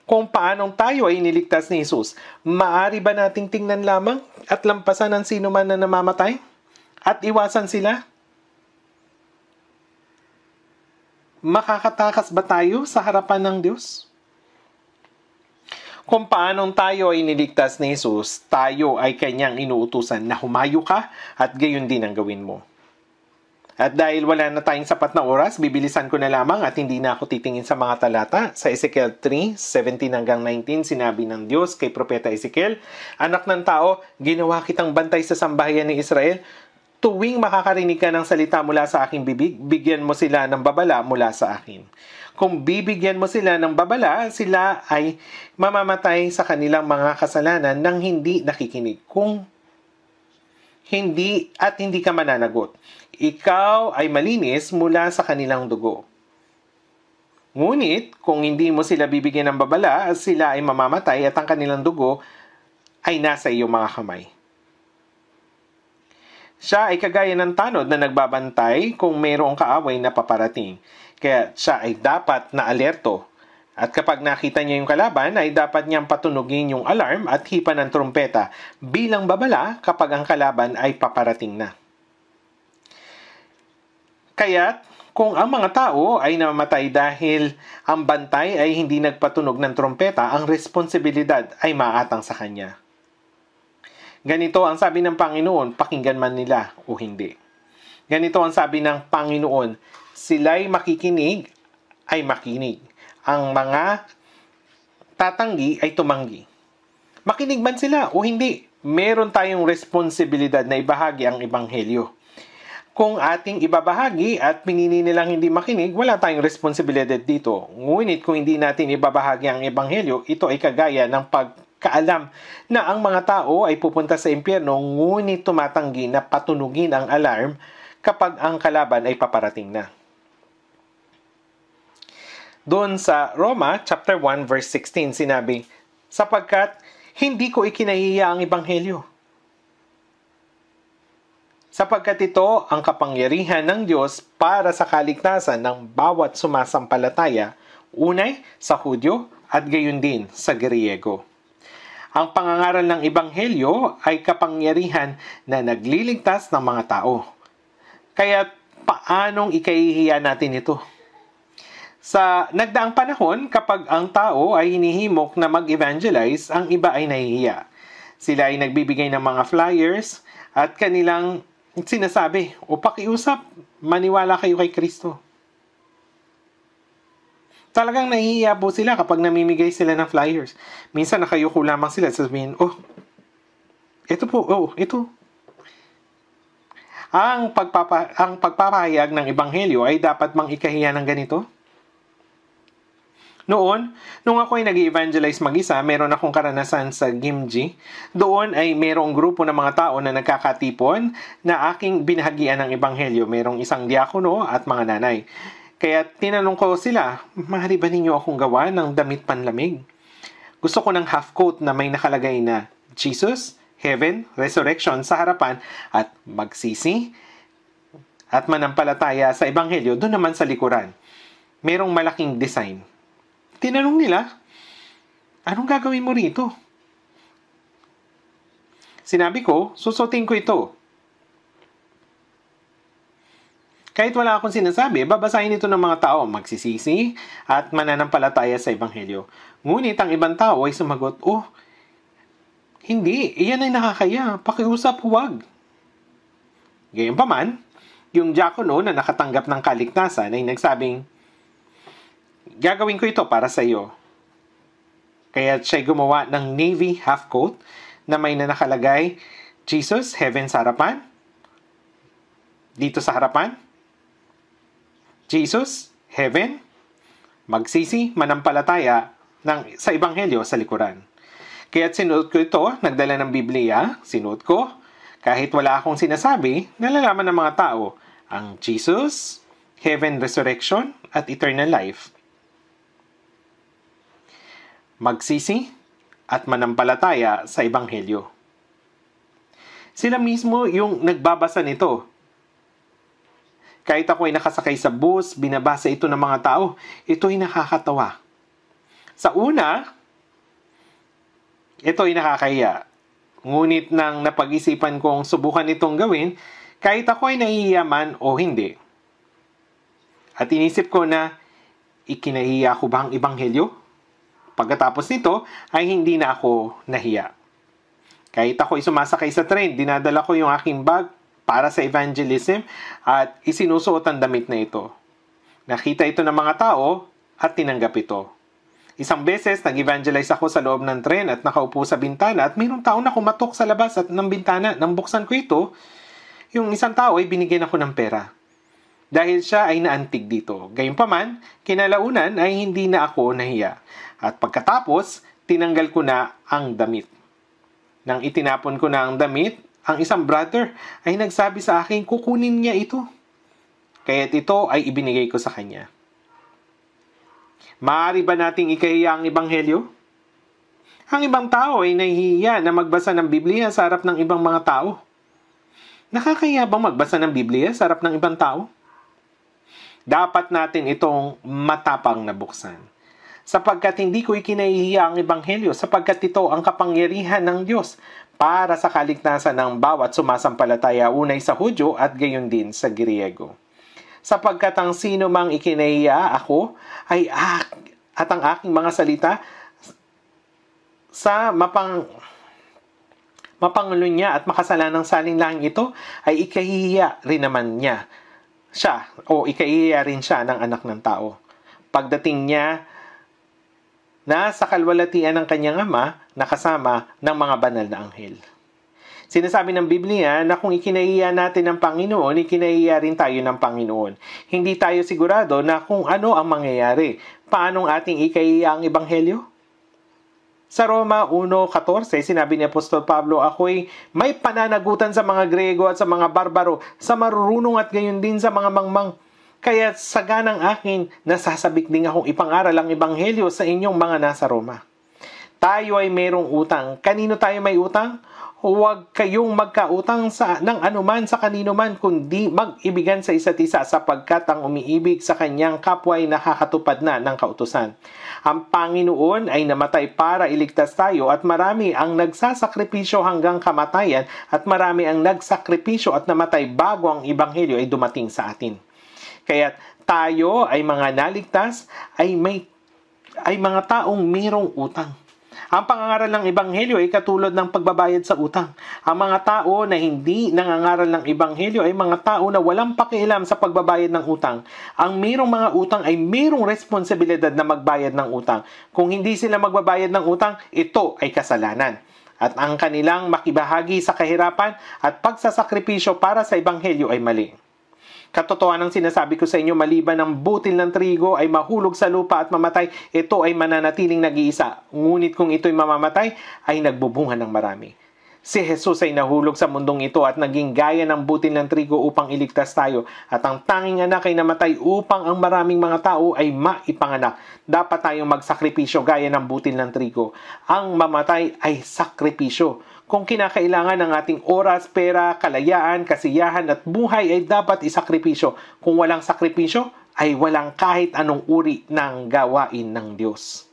Kung paanong tayo ay niligtas ni Jesus, maaari ba nating tingnan lamang at lampasan ang sino man na namamatay? At iwasan sila? Makakatakas ba tayo sa harapan ng Diyos? Kung paanong tayo ay niligtas ni Jesus, tayo ay kanyang inuutusan na humayo ka at gayon din ang gawin mo. At dahil wala na tayong sapat na oras, bibilisan ko na lamang at hindi na ako titingin sa mga talata. Sa Ezekiel 3:17 hanggang 19, sinabi ng Diyos kay Propeta Ezekiel, Anak ng tao, ginawa kitang bantay sa sambahayan ni Israel. Tuwing makakarinig ka ng salita mula sa aking bibig, bigyan mo sila ng babala mula sa akin. Kung bibigyan mo sila ng babala, sila ay mamamatay sa kanilang mga kasalanan nang hindi nakikinig. Kung hindi ka mananagot, ikaw ay malinis mula sa kanilang dugo. Ngunit, kung hindi mo sila bibigyan ng babala, sila ay mamamatay at ang kanilang dugo ay nasa iyong mga kamay. Siya ay kagaya ng tanod na nagbabantay kung mayroong kaaway na paparating. Kaya siya ay dapat na alerto. At kapag nakita niya yung kalaban, ay dapat niyang patunugin yung alarm at hipan ng trumpeta bilang babala kapag ang kalaban ay paparating na. Kaya't kung ang mga tao ay namatay dahil ang bantay ay hindi nagpatunog ng trumpeta, ang responsibilidad ay maatang sa kanya. Ganito ang sabi ng Panginoon, pakinggan man nila o hindi. Ganito ang sabi ng Panginoon, sila'y makikinig ay makinig. Ang mga tatanggi ay tumanggi. Makinig man sila o hindi, meron tayong responsibilidad na ibahagi ang ebanghelyo. Kung ating ibabahagi at pinili nilang hindi makinig, wala tayong responsibilidad dito. Ngunit kung hindi natin ibabahagi ang ebanghelyo, ito ay kagaya ng pagkaalam na ang mga tao ay pupunta sa impyerno, ngunit tumatanggi na patunugin ang alarm kapag ang kalaban ay paparating na. Doon sa Roma chapter 1 verse 16 sinabi, sapagkat hindi ko ikinahiya ang ebanghelyo. sapagkat ito ang kapangyarihan ng Diyos para sa kaligtasan ng bawat sumasampalataya, unay sa Hudyo at gayon din sa Griego. Ang pangangaral ng Ebanghelyo ay kapangyarihan na nagliligtas ng mga tao. Kaya paanong ikahihiya natin ito? Sa nagdaang panahon, kapag ang tao ay hinihimok na mag-evangelize, ang iba ay nahihiya. Sila ay nagbibigay ng mga flyers at kanilang sinasabi, o pakiusap, maniwala kayo kay Kristo. Talagang nahihiya po sila kapag namimigay sila ng flyers. Minsan nakayuko lamang sila, sasabihin, ito po, ito. Ang pagpapahayag ng Ebanghelyo ay dapat mang ikahiya ng ganito. Noon, nung ako ay nag-evangelize mag-isa, meron akong karanasan sa Gimji. Doon ay merong grupo ng mga tao na nagkakatipon na aking binahagian ng Ebanghelyo. Merong isang diakono at mga nanay. Kaya tinanong ko sila, maaari ba ninyo akong gawa ng damit panlamig? Gusto ko ng half coat na may nakalagay na Jesus, Heaven, Resurrection sa harapan at magsisi at manampalataya sa Ebanghelyo doon naman sa likuran. Merong malaking design. Tinanong nila, anong gagawin mo rito? Sinabi ko, susutin ko ito. Kahit wala akong sinasabi, babasahin ito ng mga tao, magsisisi at mananampalataya sa Ebanghelyo. Ngunit ang ibang tao ay sumagot, hindi, iyan ay nakakaya, pakiusap huwag. Gayunpaman, yung diakono na nakatanggap ng kaligtasan ay nagsabing, gagawin ko ito para sa iyo. Kaya siya'y gumawa ng navy half coat na may nakalagay, Jesus, Heaven sa harapan. Dito sa harapan, Jesus, Heaven, magsisi, manampalataya sa Ebanghelyo sa likuran. Kaya sinuot ko ito, nagdala ng Biblia, sinuot ko. Kahit wala akong sinasabi, nalalaman ng mga tao ang Jesus, Heaven, Resurrection, at Eternal Life. Magsisi at manampalataya sa Ebanghelyo. Sila mismo yung nagbabasa nito. Kahit ako ay nakasakay sa bus, binabasa ito ng mga tao, ito ay nakakatawa. Sa una, ito ay nakakahiya. Ngunit nang napag-isipan kong subukan itong gawin, kahit ako ay nahihiyaman o hindi. At inisip ko na, ikinahiya ko ba ang Ebanghelyo? Pagkatapos nito, ay hindi na ako nahiya. Kahit ako ay sumasakay sa train, dinadala ko yung aking bag para sa evangelism at isinusuot ang damit na ito. Nakita ito ng mga tao at tinanggap ito. Isang beses, nag-evangelize ako sa loob ng tren at nakaupo sa bintana at mayroong tao na kumatok sa labas at ng bintana. Nang buksan ko ito, yung isang tao ay binigyan ako ng pera. Dahil siya ay naantig dito. Gayunpaman, kinalaunan ay hindi na ako nahiya. At pagkatapos, tinanggal ko na ang damit. Nang itinapon ko na ang damit, ang isang brother ay nagsabi sa akin, kukunin niya ito. Kaya't ito ay ibinigay ko sa kanya. Maaari ba nating ikahiya ang Ebanghelyo? Ang ibang tao ay nahihiya na magbasa ng Biblia sa harap ng ibang mga tao. Nakakahiya bang magbasa ng Biblia sa harap ng ibang tao? Dapat natin itong matapang na buksan. Sapagkat hindi ko ikinahihiya ang Ebanghelyo, sapagkat ito ang kapangyarihan ng Diyos para sa kaligtasan ng bawat sumasampalataya, unay sa Hudyo at gayon din sa Griego. Sapagkat ang sino mang ikinahiya ako at ang aking mga salita sa mapangulo niya at makasalanang salinlang ito ay ikahihiya rin naman niya siya o ikahihiya rin siya ng anak ng tao. Pagdating niya na sa kalwalatian ng kanyang ama nakasama ng mga banal na anghel. Sinasabi ng Biblia na kung ikinahiya natin ng Panginoon, ikinahiya rin tayo ng Panginoon. Hindi tayo sigurado na kung ano ang mangyayari. Paanong ating ikahiya ang Ebanghelyo? Sa Roma 1:14, sinabi ni Apostol Pablo, ako'y may pananagutan sa mga Grego at sa mga barbaro, sa marurunong at gayon din sa mga mangmang. Kaya saganang akin, nasasabik din akong ipangaral ang Ebanghelyo sa inyong mga nasa Roma. Tayo ay mayroong utang. Kanino tayo may utang? Huwag kayong magkautang ng anuman sa kanino man, kundi mag-ibigan sa isa't isa sapagkat ang umiibig sa kanyang kapwa ay nakakatupad na ng kautusan. Ang Panginoon ay namatay para iligtas tayo at marami ang nagsasakripisyo hanggang kamatayan at marami ang nagsakripisyo at namatay bago ang ebanghelyo ay dumating sa atin. Kaya tayo ay mga naligtas ay mga taong mayroong utang. Ang pangangaral ng ebanghelyo ay katulad ng pagbabayad sa utang. Ang mga tao na hindi nangangaral ng ebanghelyo ay mga tao na walang pakialam sa pagbabayad ng utang. Ang mayroong mga utang ay mayroong responsibilidad na magbayad ng utang. Kung hindi sila magbabayad ng utang, ito ay kasalanan. At ang kanilang makibahagi sa kahirapan at pagsasakripisyo para sa ebanghelyo ay mali. Katotohanan ng sinasabi ko sa inyo, maliban ang butil ng trigo ay mahulog sa lupa at mamatay, ito ay mananatiling nag-iisa. Ngunit kung ito'y mamamatay, ay nagbubunga ng marami. Si Jesus ay nahulog sa mundong ito at naging gaya ng butil ng trigo upang iligtas tayo. At ang tanging anak ay namatay upang ang maraming mga tao ay maipanganak. Dapat tayong magsakripisyo gaya ng butil ng trigo. Ang mamatay ay sakripisyo. Kung kinakailangan ng ating oras, pera, kalayaan, kasiyahan at buhay ay dapat isakripisyo. Kung walang sakripisyo, ay walang kahit anong uri ng gawain ng Diyos.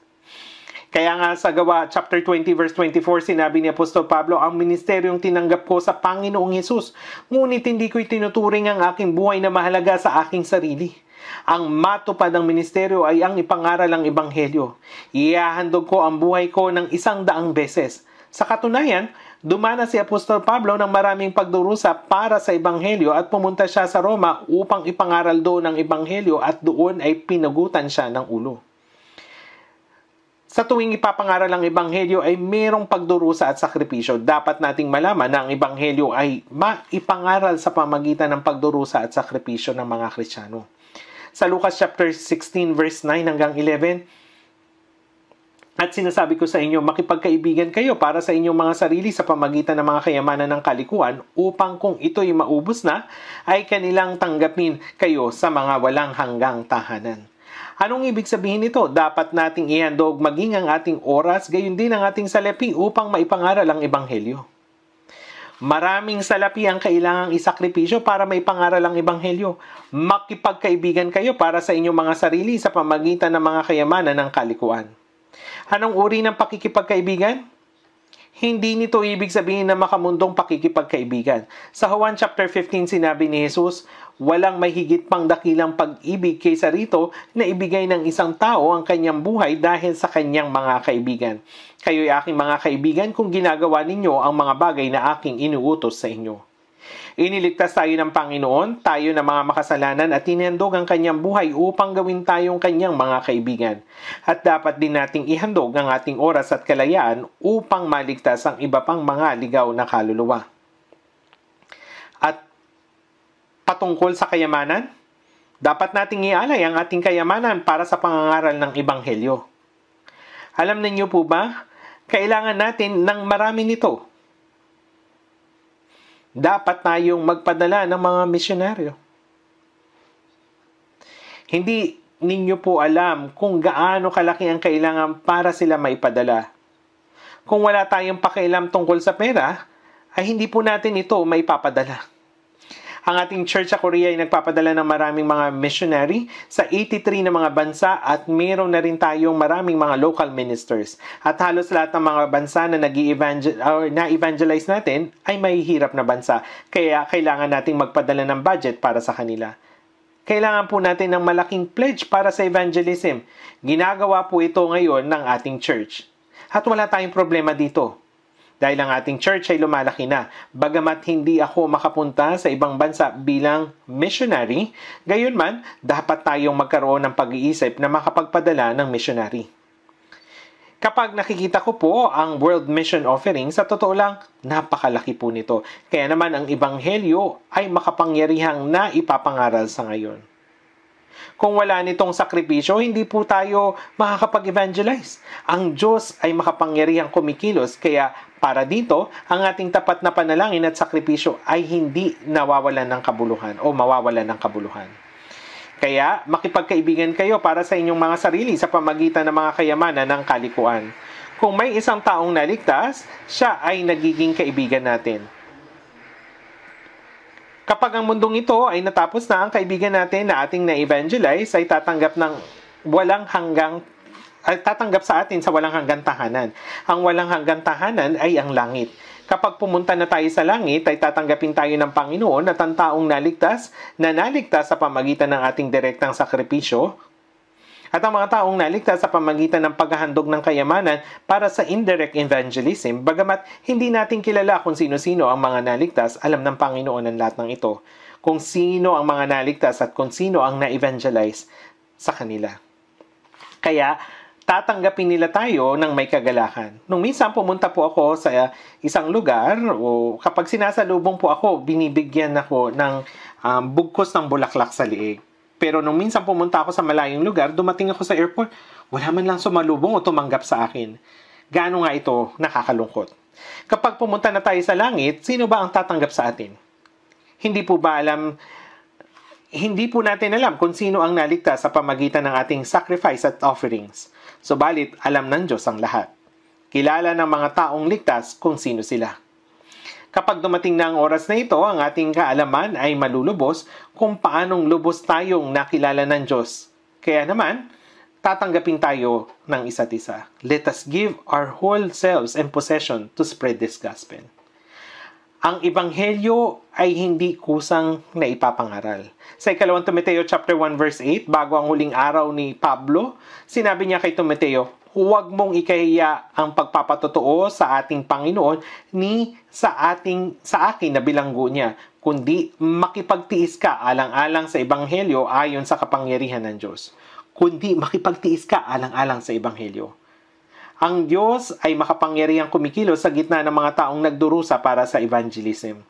Kaya nga sa Gawa chapter 20 verse 24, sinabi ni Apostol Pablo, ang ministeryong tinanggap ko sa Panginoong Hesus, ngunit hindi ko'y tinuturing ang aking buhay na mahalaga sa aking sarili. Ang matupad ng ministeryo ay ang ipangaral ng ebanghelyo. Ihahandog ko ang buhay ko ng 100 beses. Sa katunayan, dumana si Apostol Pablo ng maraming pagdurusa para sa ebanghelyo at pumunta siya sa Roma upang ipangaral doon ang ebanghelyo at doon ay pinagutan siya ng ulo. Sa tuwing ipapangaral ang ebanghelyo ay mayroong pagdurusa at sakripisyo. Dapat nating malaman na ang ebanghelyo ay maipangaral sa pamagitan ng pagdurusa at sakripisyo ng mga Kristiyano. Sa Lucas chapter 16 verse 9 hanggang 11, at sinasabi ko sa inyo, makipagkaibigan kayo para sa inyong mga sarili sa pamagitan ng mga kayamanan ng kalikuan upang kung ito'y maubos na, ay kanilang tanggapin kayo sa mga walang hanggang tahanan. Anong ibig sabihin nito? Dapat nating ihandog maging ang ating oras, gayon din ang ating salapi upang maipangaral ang ebanghelyo. Maraming salapi ang kailangang isakripisyo para maipangaral ang ebanghelyo. Makipagkaibigan kayo para sa inyong mga sarili sa pamagitan ng mga kayamanan ng kalikuan. Anong uri ng pakikipagkaibigan? Hindi nito ibig sabihin na makamundong pakikipagkaibigan. Sa Juan chapter 15 sinabi ni Jesus, walang may higit pang dakilang pag-ibig kaysa rito na ibigay ng isang tao ang kanyang buhay dahil sa kanyang mga kaibigan. Kayo'y aking mga kaibigan kung ginagawa ninyo ang mga bagay na aking inuutos sa inyo. Iniligtas tayo ng Panginoon, tayo na mga makasalanan at tinhandog ang kanyang buhay upang gawin tayong kanyang mga kaibigan. At dapat din nating ihandog ang ating oras at kalayaan upang maligtas ang iba pang mga ligaw na kaluluwa. At patungkol sa kayamanan, dapat nating ialay ang ating kayamanan para sa pangangaral ng ebanghelyo. Alam niyo po ba, kailangan natin ng marami nito. Dapat tayong magpadala ng mga misyonaryo. Hindi ninyo po alam kung gaano kalaki ang kailangan para sila maipadala. Kung wala tayong pakialam tungkol sa pera, ay hindi po natin ito maipapadala. Ang ating church sa Korea ay nagpapadala ng maraming mga missionary sa 83 na mga bansa at mayroon na rin tayong maraming mga local ministers. At halos lahat ng mga bansa na na-evangelize natin ay mahihirap na bansa. Kaya kailangan nating magpadala ng budget para sa kanila. Kailangan po natin ng malaking pledge para sa evangelism. Ginagawa po ito ngayon ng ating church. At wala tayong problema dito. Dahil ang ating church ay lumalaki na, bagamat hindi ako makapunta sa ibang bansa bilang missionary, gayon man, dapat tayong magkaroon ng pag-iisip na makapagpadala ng missionary. Kapag nakikita ko po ang World Mission Offering, sa totoo lang, napakalaki po nito. Kaya naman ang ebanghelyo ay makapangyarihang na ipapangaral sa ngayon. Kung wala nitong sakripisyo, hindi po tayo makakapag-evangelize. Ang Diyos ay makapangyarihang kumikilos, kaya para dito, ang ating tapat na panalangin at sakripisyo ay hindi nawawalan ng kabuluhan o mawawalan ng kabuluhan. Kaya, makipagkaibigan kayo para sa inyong mga sarili sa pamagitan ng mga kayamanan ng kalikuan. Kung may isang taong naligtas, siya ay nagiging kaibigan natin. Kapag ang mundong ito ay natapos na, ang kaibigan natin na ating na-evangelize ay tatanggap sa atin sa walang hanggang tahanan. Ang walang hanggang tahanan ay ang langit. Kapag pumunta na tayo sa langit, ay tatanggapin tayo ng Panginoon at ang taong naligtas sa pamagitan ng ating direktang sakripisyo, at ang mga taong naligtas sa pamagitan ng paghahandog ng kayamanan para sa indirect evangelism, bagamat hindi natin kilala kung sino-sino ang mga naligtas, alam ng Panginoon ang lahat ng ito. Kung sino ang mga naligtas at kung sino ang na-evangelize sa kanila. Kaya, tatanggapin nila tayo ng may kagalakan. Nung minsan pumunta po ako sa isang lugar, o kapag sinasalubong po ako, binibigyan ako ng bugkos ng bulaklak sa liig. Pero nung minsan pumunta ako sa malayong lugar, dumating ako sa airport, wala man lang sumalubong o tumanggap sa akin. Gaano nga ito nakakalungkot. Kapag pumunta na tayo sa langit, sino ba ang tatanggap sa atin? Hindi po natin alam kung sino ang naligtas sa pamagitan ng ating sacrifice at offerings. Subalit, alam ng Diyos ang lahat. Kilala ng mga taong ligtas kung sino sila. Kapag dumating na ang oras na ito, ang ating kaalaman ay malulubos kung paanong lubos tayong nakilala ng Diyos. Kaya naman, tatanggapin tayo ng isa't isa. Let us give our whole selves and possession to spread this gospel. Ang ebanghelyo ay hindi kusang naipapangaral. Sa 2 Timoteo chapter 1 verse 8, bago ang huling araw ni Pablo, sinabi niya kay Timoteo, huwag mong ikahiya ang pagpapatotoo sa ating Panginoon ni sa akin na bilanggo niya, kundi makipagtiis ka alang-alang sa ebanghelyo ayon sa kapangyarihan ng Diyos. Kundi makipagtiis ka alang-alang sa ebanghelyo. Ang Diyos ay makapangyarihang kumikilos sa gitna ng mga taong nagdurusa para sa evangelism.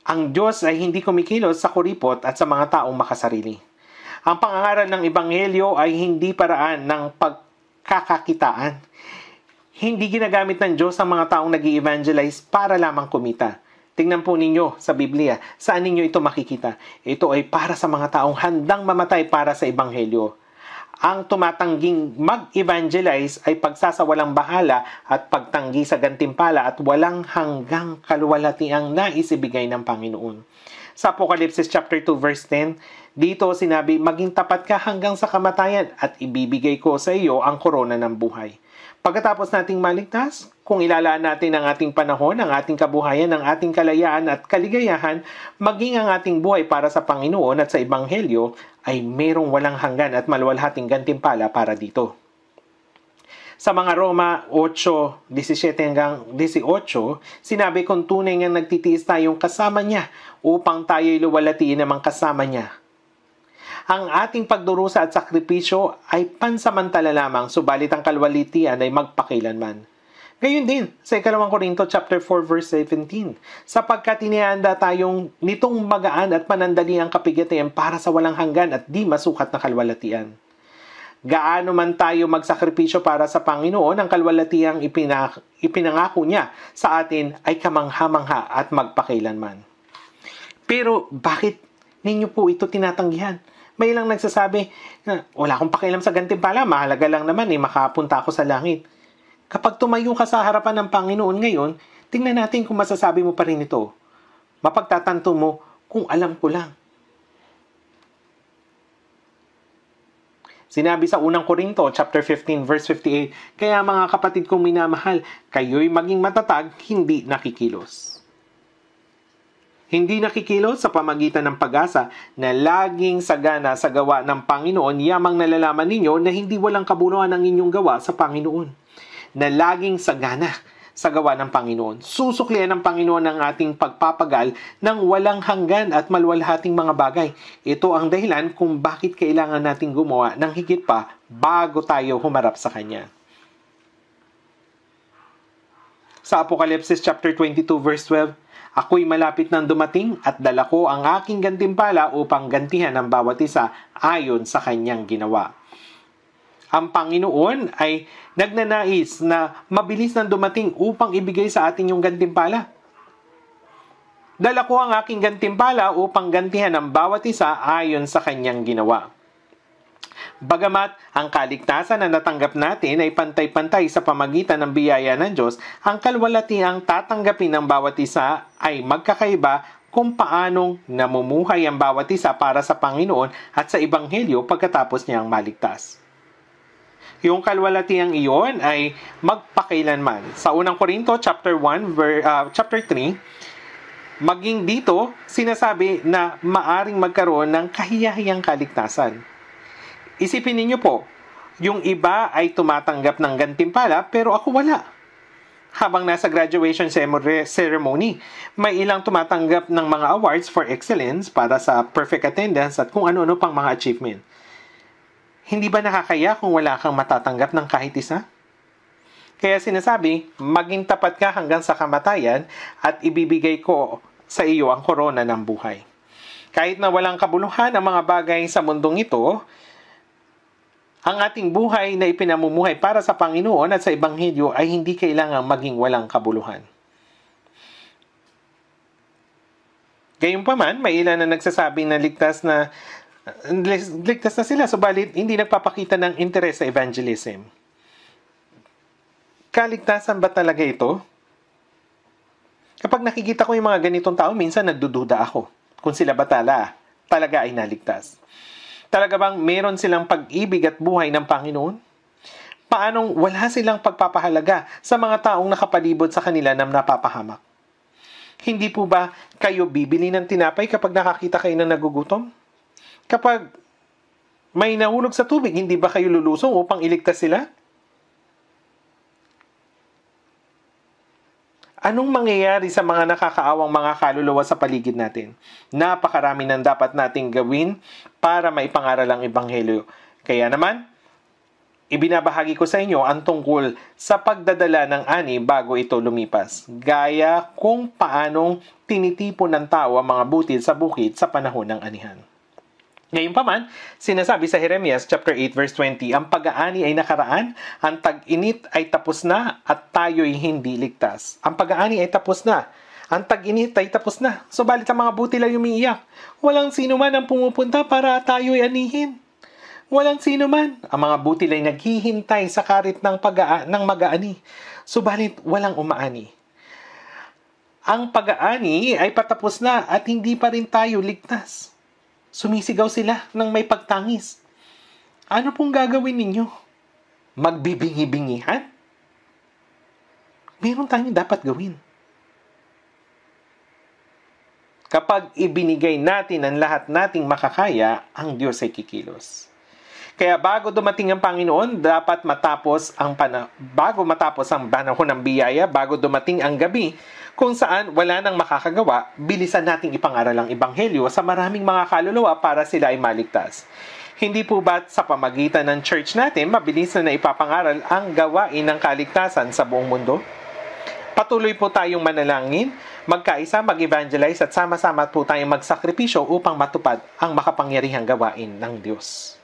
Ang Diyos ay hindi kumikilos sa kuripot at sa mga taong makasarili. Ang pangangaral ng ebanghelyo ay hindi paraan ng pagkakakitaan. Hindi ginagamit ng Diyos ang mga taong nag-i-evangelize para lamang kumita. Tingnan po ninyo sa Biblia, saan ninyo ito makikita? Ito ay para sa mga taong handang mamatay para sa ebanghelyo. Ang tumatangging mag-evangelize ay pagsasawalang bahala at pagtanggi sa gantimpala at walang hanggang kaluwalhatiang nais ibigay ng Panginoon. Sa Apocalypse chapter 2 verse 10, dito sinabi, maging tapat ka hanggang sa kamatayan at ibibigay ko sa iyo ang korona ng buhay. Pagkatapos nating maligtas, kung ilalaan natin ang ating panahon, ang ating kabuhayan, ang ating kalayaan at kaligayahan, maging ang ating buhay para sa Panginoon at sa Ebanghelyo, ay merong walang hanggan at maluwalhating gantimpala para dito. Sa mga Roma 8:17 hanggang 18, sinabi kung tunay nga nagtitiis tayong kasama niya upang tayo'y luwalhatiin namang kasama niya. Ang ating pagdurusa at sakripisyo ay pansamantala lamang, subalit ang kaluwalhatian ay magpakilanman. Gayon din sa 2 Korinto chapter 4 verse 17, sapagkat inihanda tayong nitong magaan at panandali ang kapigatian para sa walang hanggan at di masukat na kaluwalhatian. Gaano man tayo magsakripisyo para sa Panginoon, ang kaluwalhatiang ipinangako niya sa atin ay kamangha-mangha at magpakilanman. Pero bakit ninyo po ito tinatanggihan? May ilang nagsasabi na wala akong pakialam sa gantimpala, mahalaga lang naman makapunta ako sa langit. Kapag tumayo ka sa harapan ng Panginoon ngayon, tingnan natin kung masasabi mo pa rin ito. Mapagtatanto mo kung alam ko lang. Sinabi sa unang Korinto, chapter 15, verse 58, kaya mga kapatid kong minamahal, kayo'y maging matatag, hindi nakikilos. Hindi nakikilos sa pamagitan ng pag-asa na laging sagana sa gawa ng Panginoon, yamang nalalaman ninyo na hindi walang kabuluhan ang inyong gawa sa Panginoon. Na laging sagana sa gawa ng Panginoon. Susuklian ng Panginoon ang ating pagpapagal ng walang hanggan at maluwalhating mga bagay. Ito ang dahilan kung bakit kailangan nating gumawa ng higit pa bago tayo humarap sa Kanya. Sa Apocalypse chapter 22 verse 12, ako'y malapit nang dumating at dala ko ang aking gantimpala upang gantihan ang bawat isa ayon sa kanyang ginawa. Ang Panginoon ay nagnanais na mabilis nang dumating upang ibigay sa atin yung gantimpala. Dala ko ang aking gantimpala upang gantihan ang bawat isa ayon sa kanyang ginawa. Bagamat ang kaligtasan na natanggap natin ay pantay-pantay sa pamagitan ng biyaya ng Diyos, ang kalwalatiang tatanggapin ng bawat isa ay magkakaiba kung paanong namumuhay ang bawat isa para sa Panginoon at sa Ebanghelyo pagkatapos niyang maligtas. Yung kalwalatiang iyon ay magpakailanman. Sa unang Korinto chapter 3, maging dito sinasabi na maaring magkaroon ng kahiyahiyang kaligtasan. Isipin ninyo po, yung iba ay tumatanggap ng gantimpala pero ako wala. Habang nasa graduation ceremony, may ilang tumatanggap ng mga awards for excellence para sa perfect attendance at kung ano-ano pang mga achievement. Hindi ba nakakaya kung wala kang matatanggap ng kahit isa? Kaya sinasabi, maging tapat ka hanggang sa kamatayan at ibibigay ko sa iyo ang korona ng buhay. Kahit na walang kabuluhan ang mga bagay sa mundong ito, ang ating buhay na ipinamumuhay para sa Panginoon at sa Ebanghelyo ay hindi kailangang maging walang kabuluhan. Gayunpaman, may ilan na nagsasabi na ligtas na sila, subalit hindi nagpapakita ng interes sa evangelism. Kaligtasan ba talaga ito? Kapag nakikita ko yung mga ganitong tao, minsan nagdududa ako kung sila ba talaga ay naligtas. Talaga bang meron silang pag-ibig at buhay ng Panginoon? Paanong wala silang pagpapahalaga sa mga taong nakapalibot sa kanila na napapahamak? Hindi po ba kayo bibili ng tinapay kapag nakakita kayo na nagugutom? Kapag may nahulog sa tubig, hindi ba kayo lulusong upang iligtas sila? Anong mangyayari sa mga nakakaawang mga kaluluwa sa paligid natin? Napakarami ng dapat nating gawin para maipangaral ang Ebanghelyo. Kaya naman, ibinabahagi ko sa inyo ang tungkol sa pagdadala ng ani bago ito lumipas. Gaya kung paanong tinitipon ng tao ang mga butil sa bukid sa panahon ng anihan. Ngayon pa man, sinasabi sa Jeremias chapter 8 verse 20, ang pag-aani ay nakaraan, ang tag-init ay tapos na, at tayo'y hindi ligtas. Ang pag-aani ay tapos na, ang tag-init ay tapos na. Subalit ang mga butil ay umiiyak. Walang sino man ang pumupunta para tayo'y anihin. Walang sino man. Ang mga butil ay naghihintay sa karit ng mag-aani. Subalit walang umaani. Ang pag-aani ay patapos na at hindi pa rin tayo ligtas. Sumisigaw sila ng may pagtangis. Ano pong gagawin ninyo? Magbibingi-bingihan? Meron tayong dapat gawin. Kapag ibinigay natin ang lahat nating makakaya, ang Diyos ay kikilos. Kaya bago dumating ang Panginoon, bago matapos ang panahon ng biyaya, bago dumating ang gabi, kung saan wala nang makakagawa, bilisan nating ipangaral ang Ebanghelyo sa maraming mga kaluluwa para sila ay maligtas. Hindi po ba sa pamagitan ng church natin, mabilis na ipapangaral ang gawain ng kaligtasan sa buong mundo? Patuloy po tayong manalangin, magkaisa, mag-evangelize at sama-sama po tayong magsakripisyo upang matupad ang makapangyarihang gawain ng Diyos.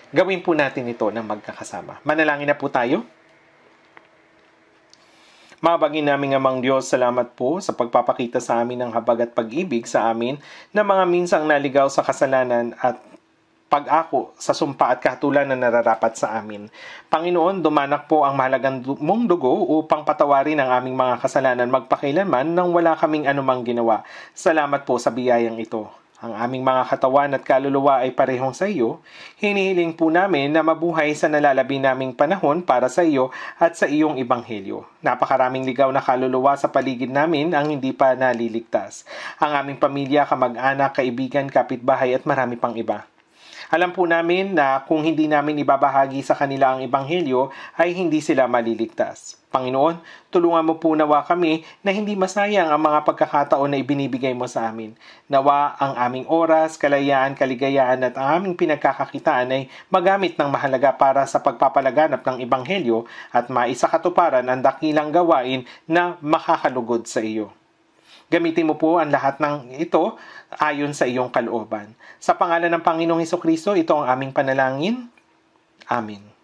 Gawin po natin ito ng magkakasama. Manalangin na po tayo. Mabagin namin amang Diyos, salamat po sa pagpapakita sa amin ng habag at pag-ibig sa amin na mga minsang naligaw sa kasalanan at pag-ako sa sumpa at kahatulan na nararapat sa amin. Panginoon, dumanak po ang mahalagang mong dugo upang patawarin ang aming mga kasalanan magpakailanman nang wala kaming anumang ginawa. Salamat po sa biyayang ito. Ang aming mga katawan at kaluluwa ay parehong sa iyo. Hinihiling po namin na mabuhay sa nalalabi naming panahon para sa iyo at sa iyong Ebanghelyo. Napakaraming ligaw na kaluluwa sa paligid namin ang hindi pa naliligtas. Ang aming pamilya, kamag-anak, kaibigan, kapitbahay at marami pang iba. Alam po namin na kung hindi namin ibabahagi sa kanila ang Ebanghelyo ay hindi sila maliligtas. Panginoon, tulungan mo po nawa kami na hindi masayang ang mga pagkakataon na ibinibigay mo sa amin. Nawa ang aming oras, kalayaan, kaligayahan at ang aming pinagkakakitaan ay magamit ng mahalaga para sa pagpapalaganap ng Ebanghelyo at maisakatuparan ang dakilang gawain na makakalugod sa iyo. Gamitin mo po ang lahat ng ito ayon sa iyong kalooban. Sa pangalan ng Panginoong Hesukristo, ito ang aming panalangin. Amen.